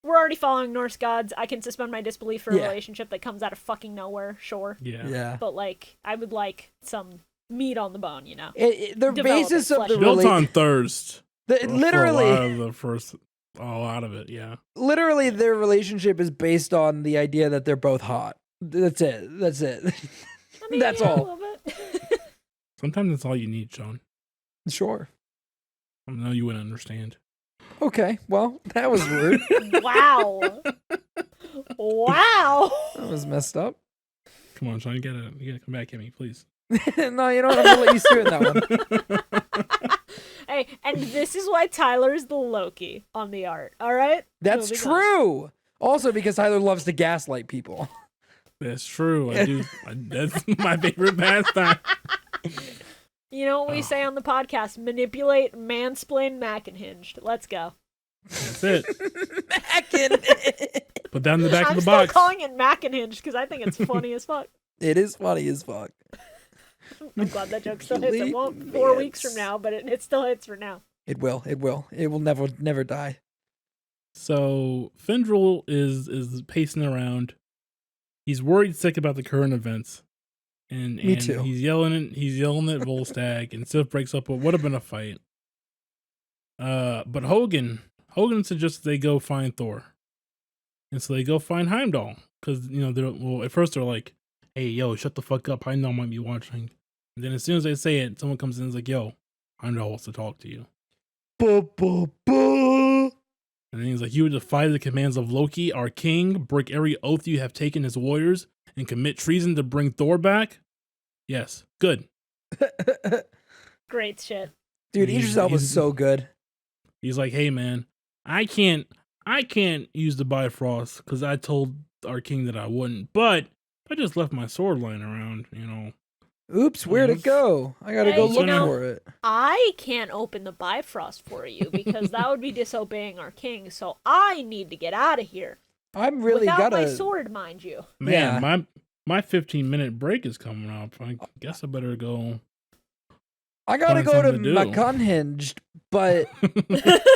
already following Norse gods. I can suspend my disbelief for a relationship that comes out of fucking nowhere, sure. Yeah. But, like, I would like some meat on the bone, The basis of the built on thirst. Literally. A lot of it, yeah. Literally, their relationship is based on the idea that they're both hot. That's it. I mean, That's yeah, all. a little bit. Sometimes that's all you need, Shawn. Sure. I know you wouldn't understand. Okay, well, that was rude. Wow. Wow. That was messed up. Come on, Shawn, you gotta come back at me, please. No, you know what? I'm gonna let you steer in that one. Hey, and this is why Tyler's the Loki on the art, all right? That's true. Also, because Tyler loves to gaslight people. That's true. I do. That's my favorite pastime. You know what we say on the podcast? Manipulate, mansplain, MCUnhinged. Let's go. That's it. MCUnhinged. Put that in the back of the I'm box. still calling it MCUnhinged because I think it's funny as fuck. It is funny as fuck. I'm glad that joke still hits. It won't 4 weeks from now, but it still hits for now. It will. It will. It will never die. So Fendrel is pacing around. He's worried sick about the current events. And Me too. He's yelling at Volstagg, and Sif breaks up what would have been a fight. But Hogan suggests they go find Thor. And so they go find Heimdall. Because, at first they're like, hey, yo, shut the fuck up. Heimdall might be watching. And then as soon as they say it, someone comes in and is like, yo, Heimdall wants to talk to you. And then he's like, you would defy the commands of Loki, our king, break every oath you have taken as warriors, and commit treason to bring Thor back? Yes. Good. Great shit. Dude, Idris Elba was so good. He's like, hey, man, I can't use the Bifrost because I told our king that I wouldn't, but I just left my sword lying around, Oops, where'd it go? I gotta go look for it. I can't open the Bifrost for you because that would be disobeying our king, so I need to get out of here. I'm really without my sword, mind you. Man, my 15-minute break is coming up. I guess I better go. I gotta go to MCUnhinged, but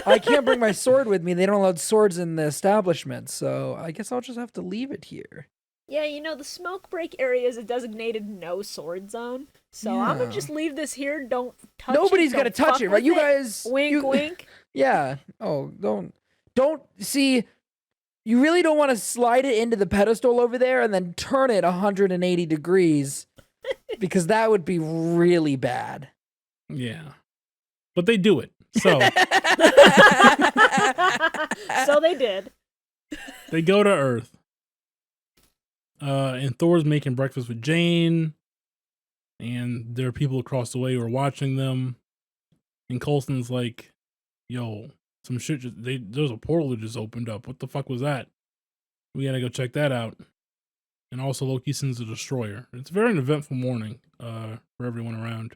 I can't bring my sword with me. They don't allow swords in the establishment, so I guess I'll just have to leave it here. Yeah, the smoke break area is a designated no sword zone. So I'm gonna just leave this here. Don't touch it. Nobody's gonna touch it, right? You guys wink wink. Yeah. Oh, don't see. You really don't want to slide it into the pedestal over there and then turn it 180 degrees because that would be really bad. Yeah. But they do it. So So they did. They go to Earth. And Thor's making breakfast with Jane. And there are people across the way who are watching them. And Coulson's like, yo, some shit there's a portal that just opened up. What the fuck was that? We gotta go check that out. And also Loki sends a destroyer. It's very an eventful morning for everyone around.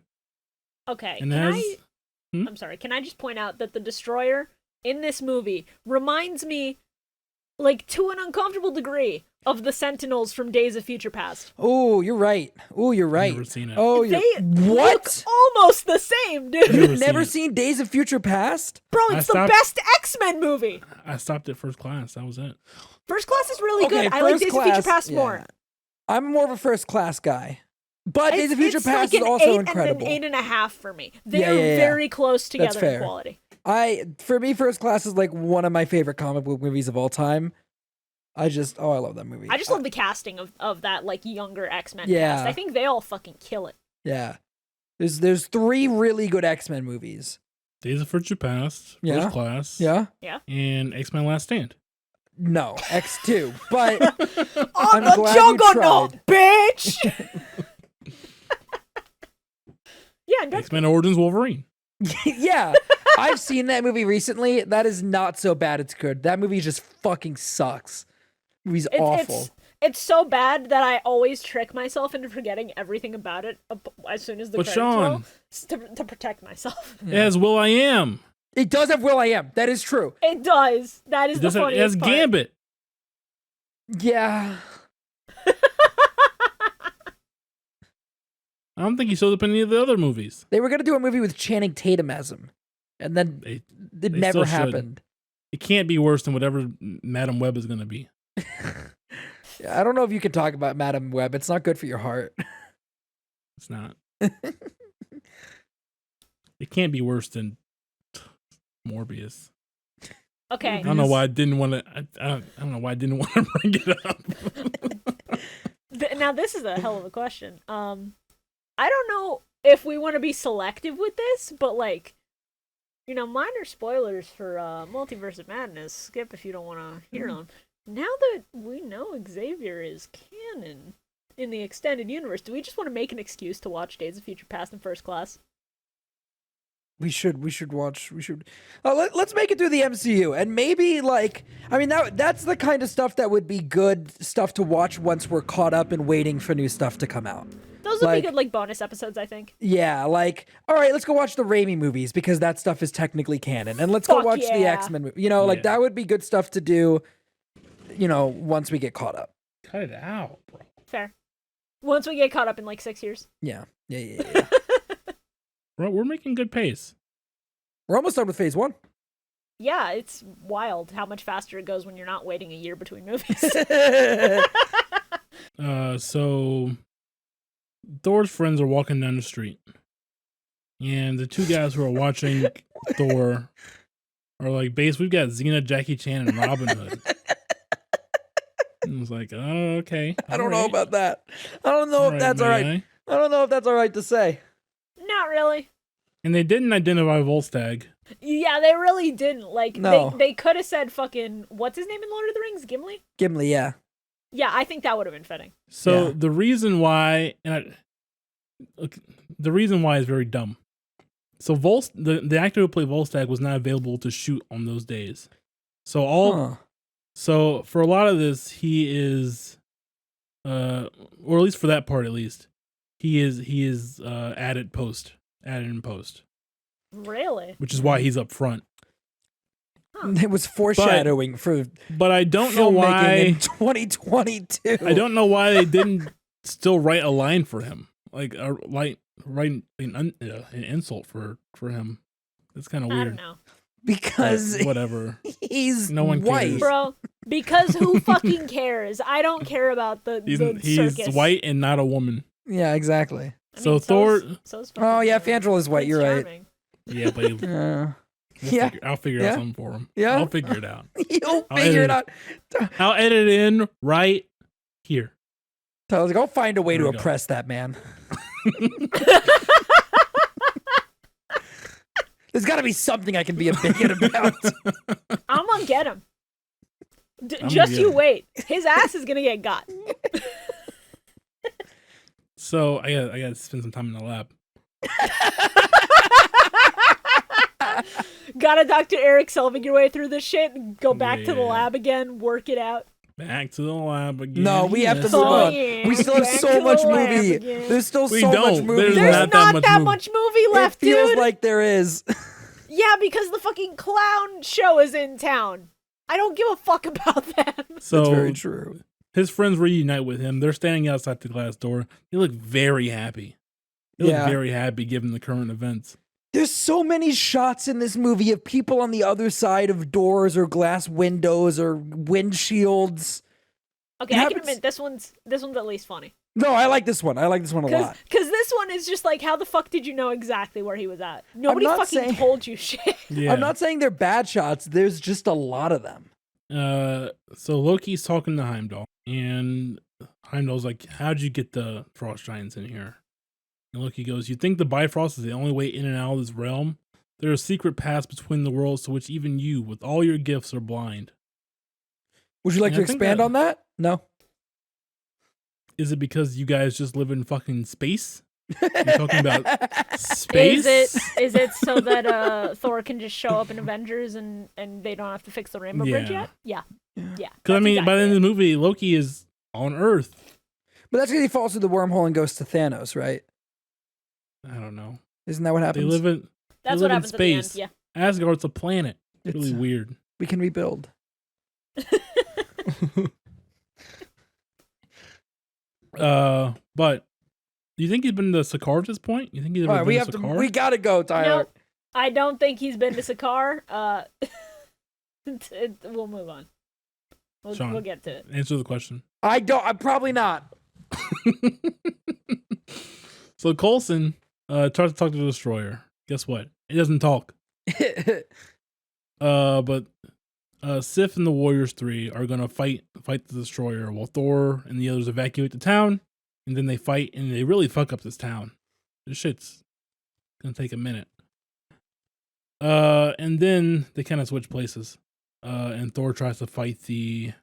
Okay. And I'm sorry. Can I just point out that the destroyer in this movie reminds me like to an uncomfortable degree, of the Sentinels from Days of Future Past. Oh, you're right. Never seen it. Oh, They what? look almost the same, dude. You've never seen Days of Future Past? Bro, it's the best X-Men movie. I stopped at First Class. That was it. First Class is really Okay, good. I like First Days of Future Class, Past yeah. more. I'm more of a First Class guy. But Days of Future It's Past like is also an incredible. 8 and an 8.5 for me. They're Yeah. very close together fair. in quality. For me, First Class is like one of my favorite comic book movies of all time. I love that movie. I just love the casting of that like younger X-Men Yeah. cast. I think they all fucking kill it. Yeah. There's 3 really good X-Men movies. Days of Future Past, Yeah. First Class, Yeah? and X-Men Last Stand. No, X2. But On I'm the glad you juggernaut, bitch! Yeah, and X-Men Origins Wolverine. yeah. I've seen that movie recently. That is not so bad it's good. That movie just fucking sucks. Movie's awful. It's so bad that I always trick myself into forgetting everything about it as soon as the But credits Shawn, roll to protect myself. it has Will I Am. It does have Will.i.am. That is true. It does. That is It the does have, it has funniest part. Gambit. Yeah. I don't think he showed up in any of the other movies. They were going to do a movie with Channing Tatum as him. And then They it never still should. happened. It can't be worse than whatever Madam Web is going to be. I don't know if you can talk about Madam Web. It's not good for your heart. It's not. It can't be worse than Morbius. Okay. I don't know why I didn't want to. I don't know why I didn't want to bring it up. Now this is a hell of a question. I don't know if we want to be selective with this, but like, minor spoilers for Multiverse of Madness. Skip if you don't want to hear them. Now that we know Xavier is canon in the extended universe, do we just want to make an excuse to watch Days of Future Past in First Class? We should watch. Let's make it through the MCU, and maybe that's the kind of stuff that would be good stuff to watch once we're caught up and waiting for new stuff to come out. Those would be good bonus episodes, I think. Yeah, all right, let's go watch the Raimi movies because that stuff is technically canon, and let's go watch the X-Men movie. That would be good stuff to do. Once we get caught up. Cut it out, bro. Fair. Once we get caught up in 6 years. Yeah. Bro, we're making good pace. We're almost done with phase 1. Yeah, it's wild how much faster it goes when you're not waiting a year between movies. So Thor's friends are walking down the street, and the 2 guys who are watching Thor are like, "Base, we've got Xena, Jackie Chan, and Robin Hood." And I was like, "Oh, okay." I don't know about that. I don't know if that's all right. I don't know if that's all right to say. Not really. And they didn't identify Volstagg. Yeah, they really didn't. No. They could have said fucking, what's his name in Lord of the Rings? Gimli? Gimli, yeah. Yeah, I think that would have been fitting. So Yeah. the reason why, the reason why is very dumb. So the actor who played Volstagg was not available to shoot on those days. So So for a lot of this, he is, or at least for that part, at least, he is added in post, Really? which is why he's up front. It was foreshadowing for But I don't know filmmaking why. in 2022. I don't know why they didn't still write a line for him, write an insult for him. It's kind of I weird. don't know. Because But whatever. he's No one white. cares. Bro, because who fucking cares? I don't care about the He's circus. white and not a woman. Yeah, exactly. I So mean, Thor. so's Oh yeah, fucking Fandral is white. Prince You're right. Charming. Yeah, but Yeah, I'll figure Yeah. out something for him. Yeah. I'll figure it out. you'll I'll figure it edit out. I'll edit it in right here. So I was like, I'll find a way There to we go. oppress that man. There's got to be something I can be a bigot about. I'm gonna get him. I'm Just gonna you get him. wait. His ass is gonna get got. So I got to spend some time in the lab. Gotta Dr. Eric Selvig your way through this shit and go back to the Yeah. lab again, work it out. Back to the lab again. No, we have to Yes. move on. yeah. We still have Back so to much the lab movie. again. There's still We so much don't. movie. There's There's not not, that that much much movie left, it feels dude. like there is. Yeah, because the fucking clown show is in town. I don't give a fuck about them. So That's very true. his friends reunite with him. They're standing outside the glass door. They look very happy. They look very happy given the current events. There's so many shots in this movie of people on the other side of doors or glass windows or windshields. Okay, I can admit this one's at least funny. No, I like this one. I like this one a lot. Because this one is just like, how the fuck did you know exactly where he was at? Nobody fucking told you shit. Yeah. I'm not saying they're bad shots. There's just a lot of them. So Loki's talking to Heimdall, and Heimdall's like, "How'd you get the frost giants in here?" And Loki goes, "You think the Bifrost is the only way in and out of this realm? There are secret paths between the worlds to which even you, with all your gifts, are blind." Would you like to expand on that? No. Is it because you guys just live in fucking space? You're talking about space? Is it so that Thor can just show up in Avengers and they don't have to fix the Rainbow Bridge yet? Yeah. Because I mean, by the end of the movie, Loki is on Earth. But that's because he falls through the wormhole and goes to Thanos, right? I don't know. Isn't that what happens? They live in That's they what live in happens space. at the end. Yeah. Asgard's a planet. It's really weird. We can rebuild. But do you think he's been to Sakaar at this point? You think he's ever All right, been to Sakaar? we gotta go, Tyler. No, I don't think he's been to Sakaar. We'll move on. Shawn, We'll get to it. Answer the question. I'm probably not. So Coulson tries to talk to the Destroyer. Guess what? He doesn't talk. But Sif and the Warriors 3 are gonna fight the Destroyer while Thor and the others evacuate the town, and then they fight and they really fuck up this town. This shit's gonna take a minute. And then they kind of switch places. And Thor tries to fight the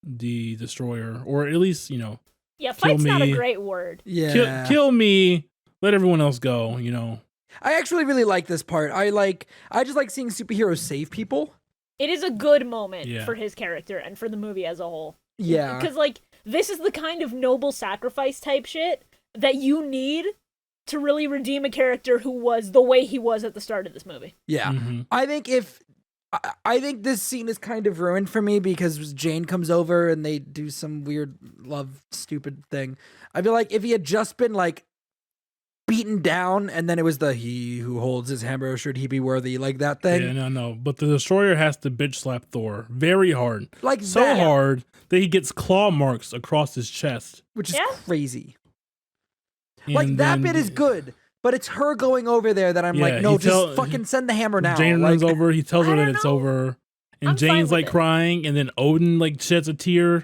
Destroyer, or at least, Yeah, fight's not a great word. Yeah. kill me, let everyone else go, I actually really like this part. I just like seeing superheroes save people. It is a good moment for his character and for the movie as a whole. Yeah. Because, this is the kind of noble sacrifice type shit that you need to really redeem a character who was the way he was at the start of this movie. Yeah. Mm-hmm. I think this scene is kind of ruined for me because Jane comes over and they do some weird love stupid thing. I feel like if he had just been beaten down and then it was he who holds his hammer, should he be worthy, like that thing. Yeah, no. But the Destroyer has to bitch slap Thor very hard. So hard that he gets claw marks across his chest. Which is crazy. And that bit is good. But it's her going over there that I'm no, just fucking send the hammer now. Jane runs over, he tells her that it's over. And I'm Jane's fine with it. crying, and then Odin sheds a tear.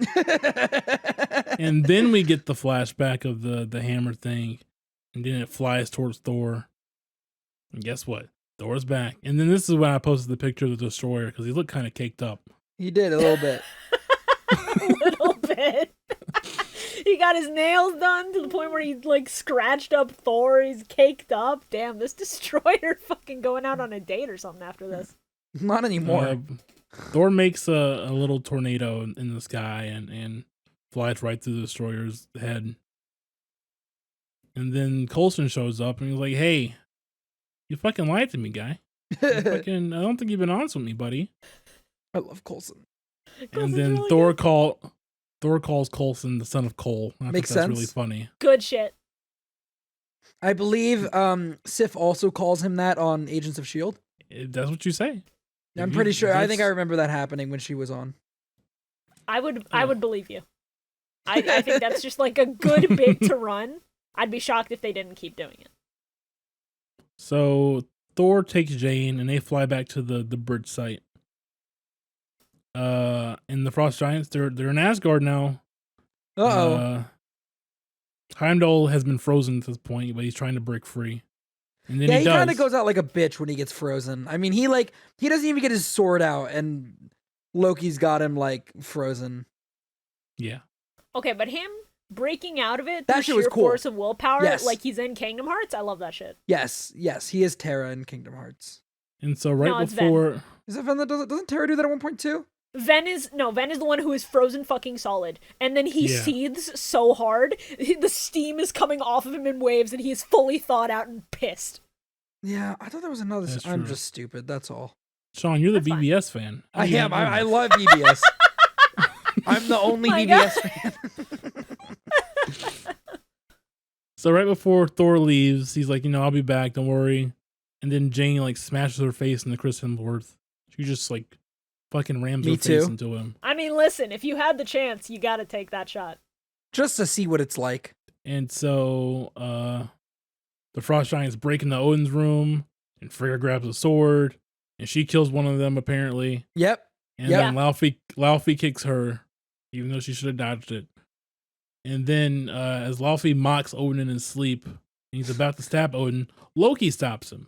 And then we get the flashback of the hammer thing. And then it flies towards Thor. And guess what? Thor's back. And then this is when I posted the picture of the Destroyer, because he looked kind of caked up. He did a little bit. A little bit. He got his nails done to the point where he scratched up Thor. He's caked up. Damn, this Destroyer fucking going out on a date or something after this. Not anymore. Thor makes a little tornado in the sky and flies right through the Destroyer's head. And then Coulson shows up and he's like, "Hey, you fucking lied to me, guy. I don't think you've been honest with me, buddy." I love Coulson. And then really Thor calls Coulson the son of Cole. I Makes think that's sense. really funny. Good shit. I believe Sif also calls him that on Agents of S.H.I.E.L.D. That's what you say. I'm pretty sure. I think I remember that happening when she was on. I would believe you. I think that's just a good bit to run. I'd be shocked if they didn't keep doing it. So Thor takes Jane and they fly back to the bridge site. And the Frost Giants, they're in Asgard now. Heimdall has been frozen at this point, but he's trying to break free. And then he kind of goes out like a bitch when he gets frozen. I mean, he doesn't even get his sword out, and Loki's got him frozen. Yeah. Okay, but him breaking out of it That through shit was sheer cool. force of willpower, Yes. like he's in Kingdom Hearts, I love that shit. Yes, he is Terra in Kingdom Hearts. And so No, it's before Is it Ven that doesn't Terra do that at 1.2? Ven is the one who is frozen fucking solid, and then he seethes so hard, the steam is coming off of him in waves, and he is fully thawed out and pissed. Yeah, I thought there was another. That's I'm true. just stupid. That's all. Shawn, you're the That's fine. BBS fan. How I do you am. not know I this? love BBS. I'm the only My BBS God. fan. So right before Thor leaves, he's like, I'll be back. Don't worry. And then Jane like smashes her face into Chris Hemsworth. She just like fucking rams Me her face too. into him. I mean, listen, if you had the chance, you got to take that shot. Just to see what it's like. And so the Frost Giants break into Odin's room, and Frigga grabs a sword, and she kills one of them apparently. Yep. And Yeah. then Laufey kicks her, even though she should have dodged it. And then as Laufey mocks Odin in his sleep, and he's about to stab Odin, Loki stops him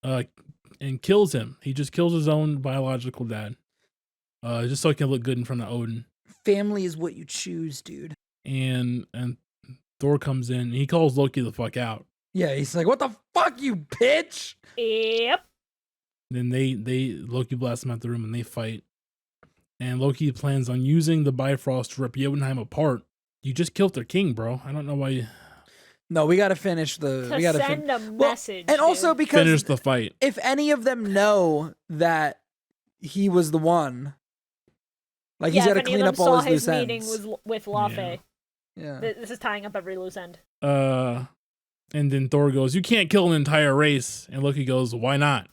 and kills him. He just kills his own biological dad, just so he can look good in front of Odin. Family is what you choose, dude. And Thor comes in, and he calls Loki the fuck out. Yeah, he's like, what the fuck, you bitch? Yep. Then Loki blasts him out the room, and they fight. And Loki plans on using the Bifrost to rip Jotunheim apart. You just killed their king, bro. I don't know why you No, we gotta finish the. To We gotta send a message. and also dude. because finish the fight. if any of them know that he was the one, like he's yeah, got to if any of clean them up all saw his loose meeting ends. with Laufey. Yeah. This is tying up every loose end. And then Thor goes, "You can't kill an entire race." And Loki goes, "Why not?"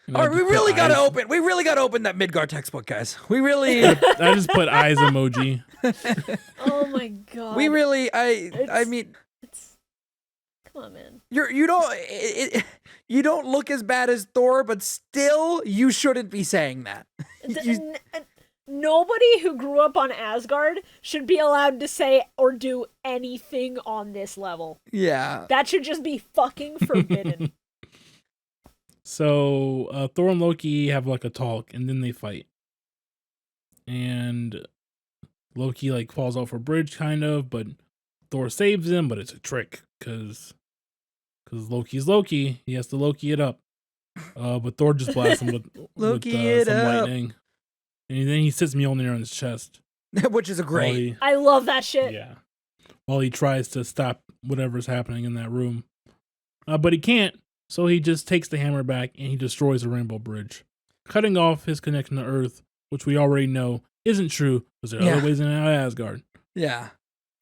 And All I right, we just put really gotta eyes- open. We really gotta open that Midgard textbook, guys. We really. I just put eyes emoji. Oh my god. We really. I It's- mean, It's... Come on, man. you don't look as bad as Thor, but still, you shouldn't be saying that. Nobody who grew up on Asgard should be allowed to say or do anything on this level. Yeah. That should just be fucking forbidden. So Thor and Loki have like a talk, and then they fight. And Loki like falls off a bridge, kind of, but Thor saves him. But it's a trick because Loki's Loki. He has to Loki it up. But Thor just blasts him with Loki with, it some up. lightning, and then he sits Mjolnir on his chest. Which is a while great. he- I love that shit. yeah, while he tries to stop whatever's happening in that room, but he can't. So he just takes the hammer back and he destroys the Rainbow Bridge, cutting off his connection to Earth, which we already know isn't true because there are Yeah. other ways in and out of Asgard. Yeah.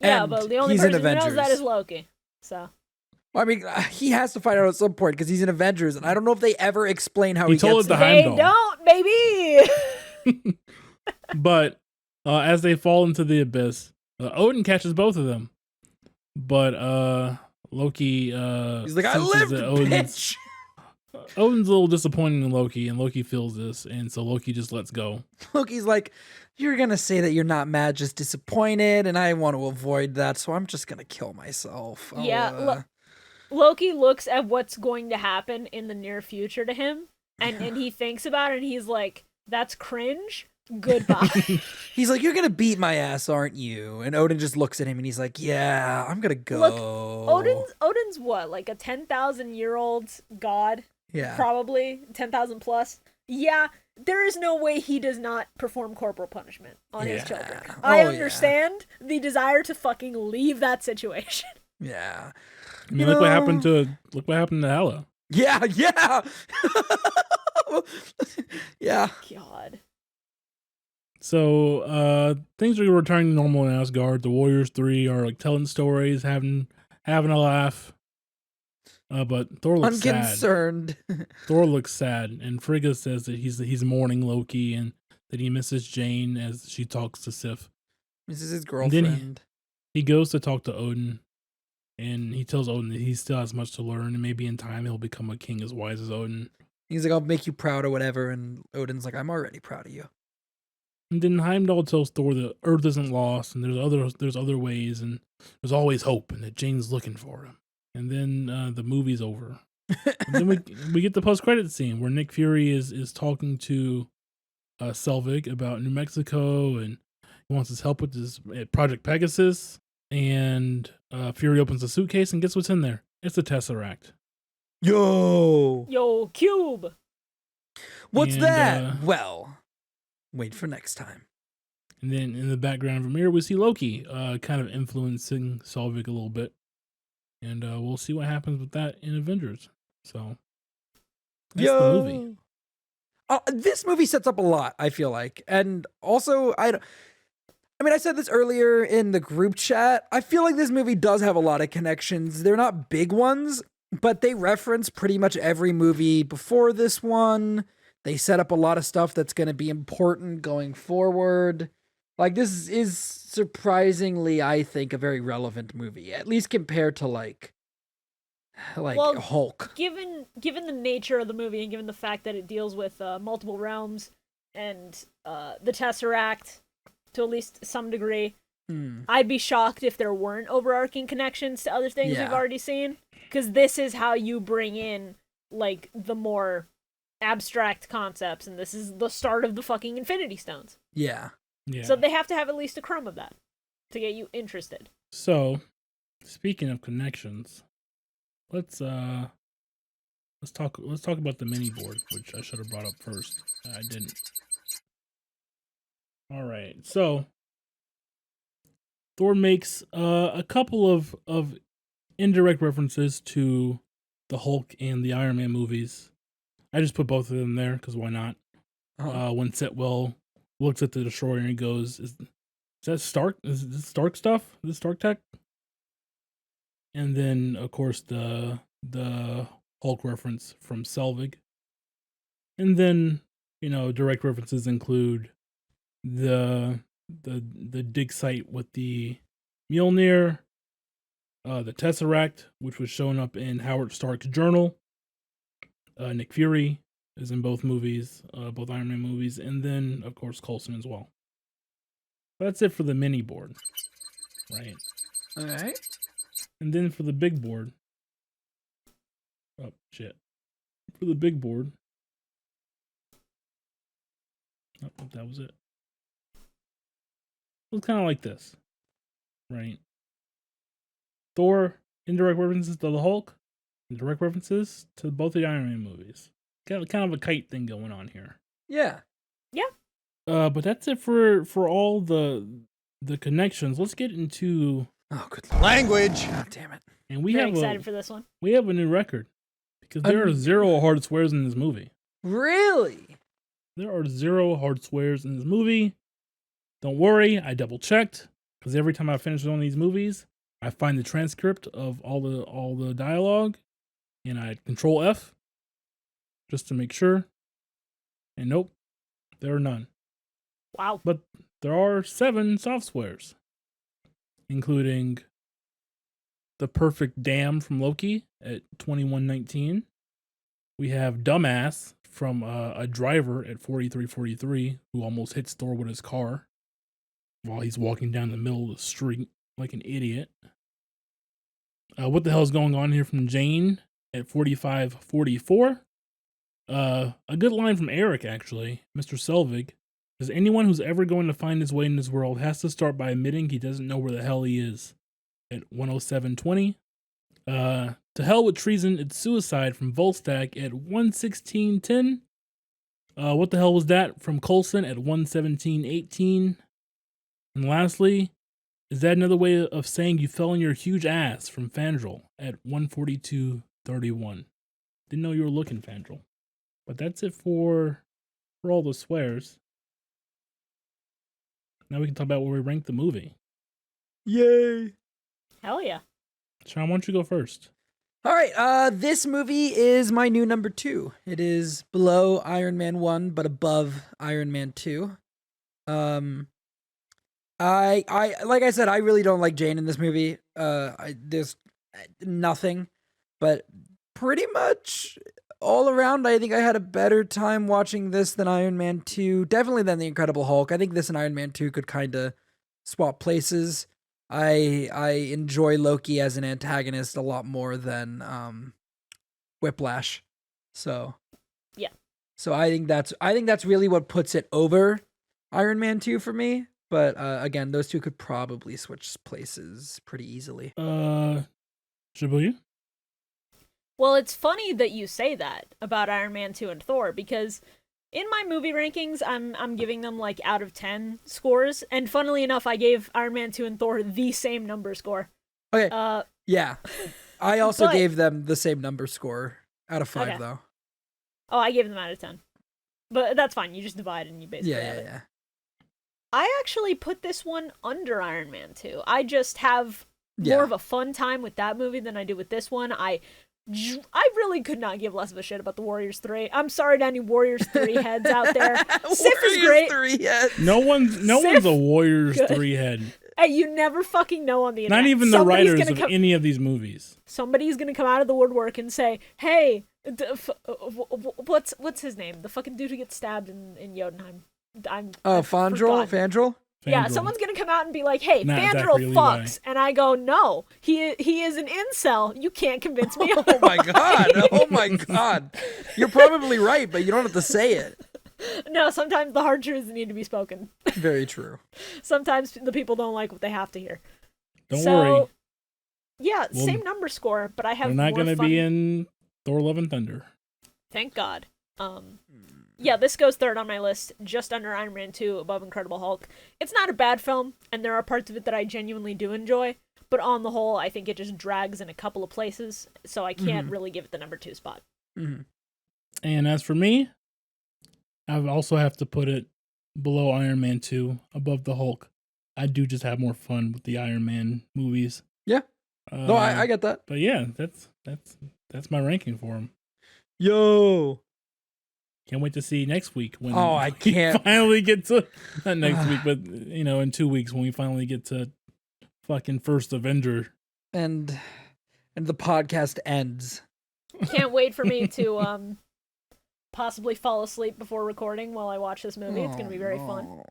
Yeah, And but the only he's in person who knows that Avengers. is Loki. So Well, I mean, he has to find out at some point because he's in Avengers, and I don't know if they ever explain how He he told gets it to there. they Heimdall. don't, baby. But as they fall into the abyss, Odin catches both of them. But Loki He's like, I senses lived, that bitch. Odin's a little disappointed in Loki, and Loki feels this, and so Loki just lets go. Loki's like, you're gonna say that you're not mad, just disappointed, and I want to avoid that, so I'm just gonna kill myself. Yeah, Loki looks at what's going to happen in the near future to him, and he thinks about it, and he's like, "That's cringe. Goodbye." He's like, you're gonna beat my ass, aren't you? And Odin just looks at him, and he's like, yeah, I'm gonna go. Look, Odin's what, like a 10,000-year-old god? Yeah. Probably 10,000 plus. Yeah, there is no way he does not perform corporal punishment on his children. Oh, I yeah. understand the desire to fucking leave that situation. Yeah. I mean, look what happened to Hela. Yeah, yeah. Yeah. God. So things are returning to normal in Asgard. The Warriors 3 are like telling stories, having a laugh. But Thor looks sad. Unconcerned. Thor looks sad, and Frigga says that he's mourning Loki and that he misses Jane as she talks to Sif. This is his And then girlfriend. he goes to talk to Odin, and he tells Odin that he still has much to learn, and maybe in time he'll become a king as wise as Odin. He's like, I'll make you proud or whatever. And Odin's like, I'm already proud of you. And then Heimdall tells Thor that Earth isn't lost, and there's other ways, and there's always hope, and that Jane's looking for him. And then the movie's over. And then we get the post-credit scene where Nick Fury is talking to Selvig about New Mexico, and he wants his help with this Project Pegasus. And Fury opens a suitcase and guess what's in there? It's a Tesseract. Yo. Cube. What's And, that? Well, wait for next time. And then in the background of a mirror, we see Loki kind of influencing Selvig a little bit. And we'll see what happens with that in Avengers. So That's the movie. This movie sets up a lot, I feel like. And also, I mean, I said this earlier in the group chat. I feel like this movie does have a lot of connections. They're not big ones, but they reference pretty much every movie before this one. They set up a lot of stuff that's going to be important going forward. Like, this is surprisingly, I think, a very relevant movie, at least compared to like Well, Hulk. Given the nature of the movie and given the fact that it deals with multiple realms and the Tesseract to at least some degree, I'd be shocked if there weren't overarching connections to other things we've already seen. Because this is how you bring in like the more abstract concepts, and this is the start of the fucking Infinity Stones. Yeah. So they have to have at least a crumb of that to get you interested. So, speaking of connections, let's talk about the mini board, which I should have brought up first. I didn't. All right. So, Thor makes a couple of indirect references to the Hulk and the Iron Man movies. I just put both of them there because why not? When Sitwell looks at the destroyer and he goes, "Is that Stark? Is this Stark stuff? Is this Stark tech?" And then, of course, the Hulk reference from Selvig. And then, direct references include the dig site with the Mjolnir, the Tesseract, which was shown up in Howard Stark's journal. Nick Fury is in both movies, both Iron Man movies, and then, of course, Coulson as well. That's it for the mini board, right? All right. And then for the big board, oh shit! For the big board, oh, that was it. It was kind of like this, right? Thor, indirect references to the Hulk, and direct references to both the Iron Man movies. Got kind of a kite thing going on here. Yeah. But that's it for all the connections. Let's get into good language. God damn it! And we Very have excited for this one. We have a new record because there are 0 hard swears in this movie. Really? There are 0 hard swears in this movie. Don't worry, I double checked because every time I finish one of these movies, I find the transcript of all the dialogue, and I Control F just to make sure. And nope, there are none. Wow. But there are 7 soft swears, including the perfect damn from Loki at 21:19. We have dumbass from a driver at 43:43 who almost hits Thor with his car while he's walking down the middle of the street like an idiot. What the hell is going on here from Jane at 45:44? A good line from Eric, actually, Mr. Selvig. Because anyone who's ever going to find his way in this world has to start by admitting he doesn't know where the hell he is. At 107:20. To hell with treason, it's suicide from Volstagg at 116:10. What the hell was that from Coulson at 117:18. And lastly, is that another way of saying you fell on your huge ass from Fandral at 142:31. Didn't know you were looking, Fandral. But that's it for all the swears. Now we can talk about where we rank the movie. Yay! Hell yeah. Shawn, why don't you go first? All right, this movie is my new number 2. It is below Iron Man 1, but above Iron Man 2. I like I said, I really don't like Jane in this movie. There's nothing, but pretty much all around, I think I had a better time watching this than Iron Man 2. Definitely than The Incredible Hulk. I think this and Iron Man 2 could kind of swap places. I enjoy Loki as an antagonist a lot more than Whiplash. So yeah. So I think that's really what puts it over Iron Man 2 for me. But again, those two could probably switch places pretty easily. Shibuya? Well, it's funny that you say that about Iron Man 2 and Thor, because in my movie rankings, I'm giving them like out of 10 scores, and funnily enough, I gave Iron Man 2 and Thor the same number score. Okay. Yeah. I also But- gave them the same number score out of 5 Okay. though. Oh, I gave them out of 10. But that's fine. You just divide and you basically have it. Yeah. I actually put this one under Iron Man 2. I just have more of a fun time with that movie than I do with this one. I really could not give less of a shit about the Warriors 3. I'm sorry to any Warriors 3 heads out there. Sif is great. 3 heads. No one's a Warriors 3 head. Hey, you never fucking know on the internet. Not even the writers of any of these movies. Somebody's gonna come out of the woodwork and say, "Hey, what's his name? The fucking dude who gets stabbed in Jotunheim." Fandral? Yeah, someone's gonna come out and be like, "Hey, Not Fandral Zachary fucks," Levi. and I go, "No, he is an incel. You can't convince me." Oh my god! Oh my god! You're probably right, but you don't have to say it. No, sometimes the hard truths need to be spoken. Very true. Sometimes the people don't like what they have to hear. Don't worry. Yeah, same number score, but I have. We're not going to be in Thor: Love and Thunder. Thank God. Yeah, this goes third on my list, just under Iron Man 2, above Incredible Hulk. It's not a bad film, and there are parts of it that I genuinely do enjoy, but on the whole, I think it just drags in a couple of places, so I can't really give it the number 2 spot. Mm-hmm. And as for me, I would also have to put it below Iron Man 2, above the Hulk. I do just have more fun with the Iron Man movies. Yeah. No, I get that. But yeah, that's my ranking for him. Yo. Can't wait to see next week when I can't finally get to not next week, but in 2 weeks when we finally get to fucking First Avenger. And the podcast ends. Can't wait for me to possibly fall asleep before recording while I watch this movie. It's going to be very fun.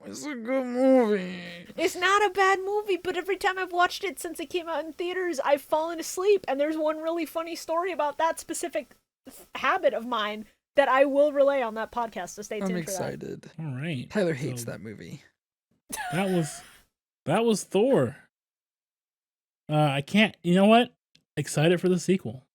It's a good movie. It's not a bad movie, but every time I've watched it since it came out in theaters, I've fallen asleep. And there's one really funny story about that specific habit of mine that I will relay on that podcast, so stay tuned I'm for excited. that. All right. Tyler hates that movie. That was Thor. I can't. You know what? Excited for the sequel.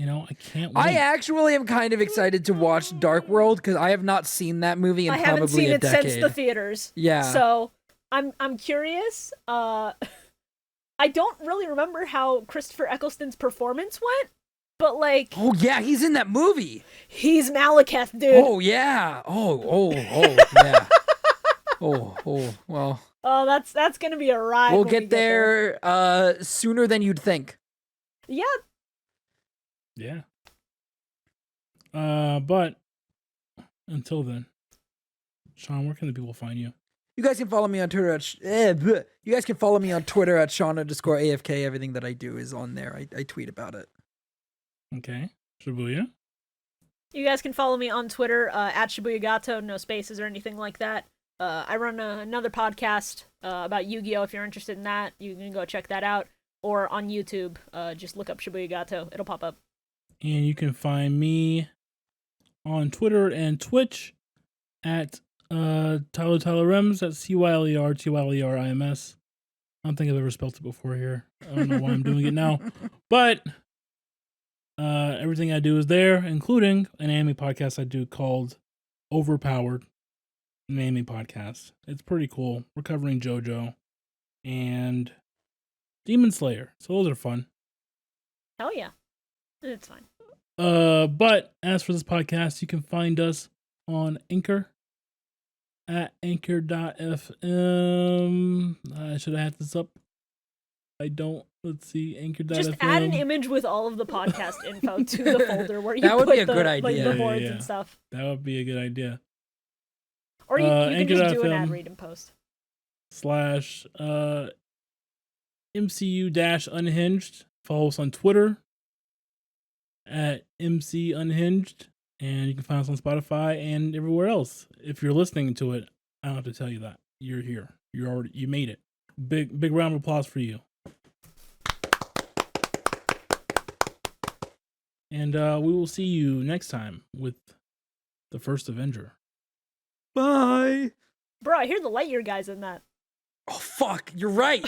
I can't wait. I actually am kind of excited to watch Dark World because I have not seen that movie in I probably haven't seen a it decade. since the theaters. Yeah. So I'm curious. I don't really remember how Christopher Eccleston's performance went, but oh yeah, he's in that movie. He's Malekith, dude. Oh yeah. Oh yeah. Well. Oh, that's gonna be a ride. We'll when we get there sooner than you'd think. Yeah. Yeah. But until then, Shawn, where can the people find you? You guys can follow me on Twitter at Shawn_AFK. Everything that I do is on there. I tweet about it. Okay. Shibuya. You guys can follow me on Twitter at Shibuya Gato, no spaces or anything like that. I run another podcast about Yu-Gi-Oh! If you're interested in that, you can go check that out. Or on YouTube, just look up Shibuya Gato. It'll pop up. And you can find me on Twitter and Twitch at Tyler Rems. That's CYLER, I don't think I've ever spelled it before here. I don't know why I'm doing it now. But everything I do is there, including an anime podcast I do called Overpowered, an anime podcast. It's pretty cool. We're covering JoJo and Demon Slayer. So those are fun. Hell yeah. It's fine. But as for this podcast, you can find us on Anchor at anchor.fm. I should have had this up. I don't. Let's see, anchor.fm. Just add an image with all of the podcast info to the folder where you That would put be a good idea. Like, the boards Yeah. and stuff. That would be a good idea. Or you can just do an Anchor.fm. ad read and post. /MCU-Unhinged. Follow us on Twitter at MCUnhinged, and you can find us on Spotify and everywhere else. If you're listening to it, I don't have to tell you that. You're here. You made it. Big round of applause for you. And we will see you next time with the first Avenger. Bye. Bro, I hear the Lightyear guys in that. Oh fuck, you're right.